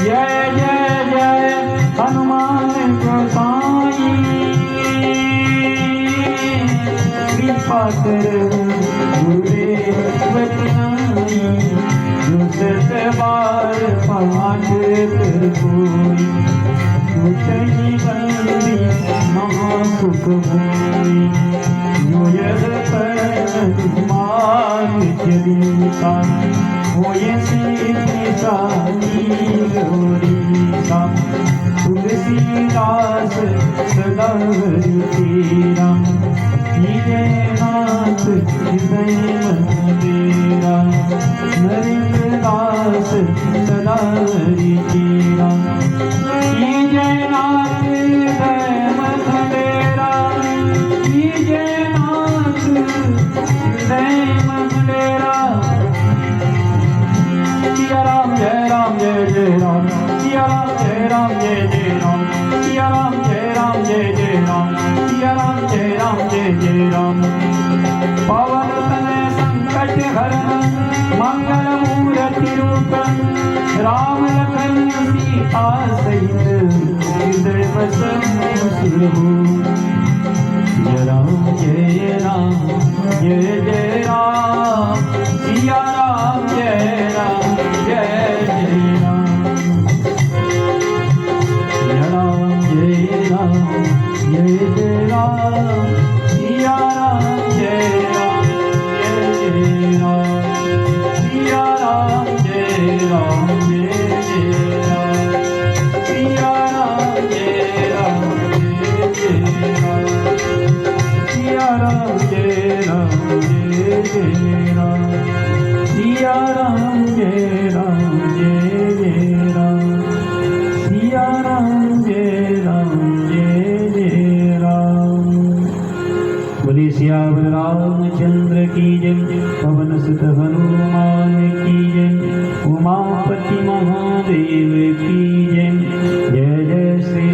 जय जय जय हनुमान गोसाई कृपा कर गुरुदेव बचनाई जो सत बार पाठ कर कोई उठनी बंदी महासुख होई जो यद पर मान जलीसा होए सिद्धि साई गौरीसा तुलसीदास सदा तेरा नाथ हृदय मंदिरा नरेंद्रदास सदा तेरा जयनाथ हृदय मंदिरा जयनाथ हृदय मंदिरा सिया राम जय राम जय जय राम सिया राम जय राम जय जय राम सिया राम जय राम जय जय राम सिया राम जय राम जय जय राम पवन तनय संकट हरण मंगल मूर्ति रूप राम लखन सीता सहित हृदय बसु जय राम जय राम जय जय राम सिया राम जय राम जय जय राम जय राम जय राम जय जय राम सिया राम बोले सियावर रामचंद्र की जय। पवन सुत हनुमान की जय। उमापति महादेव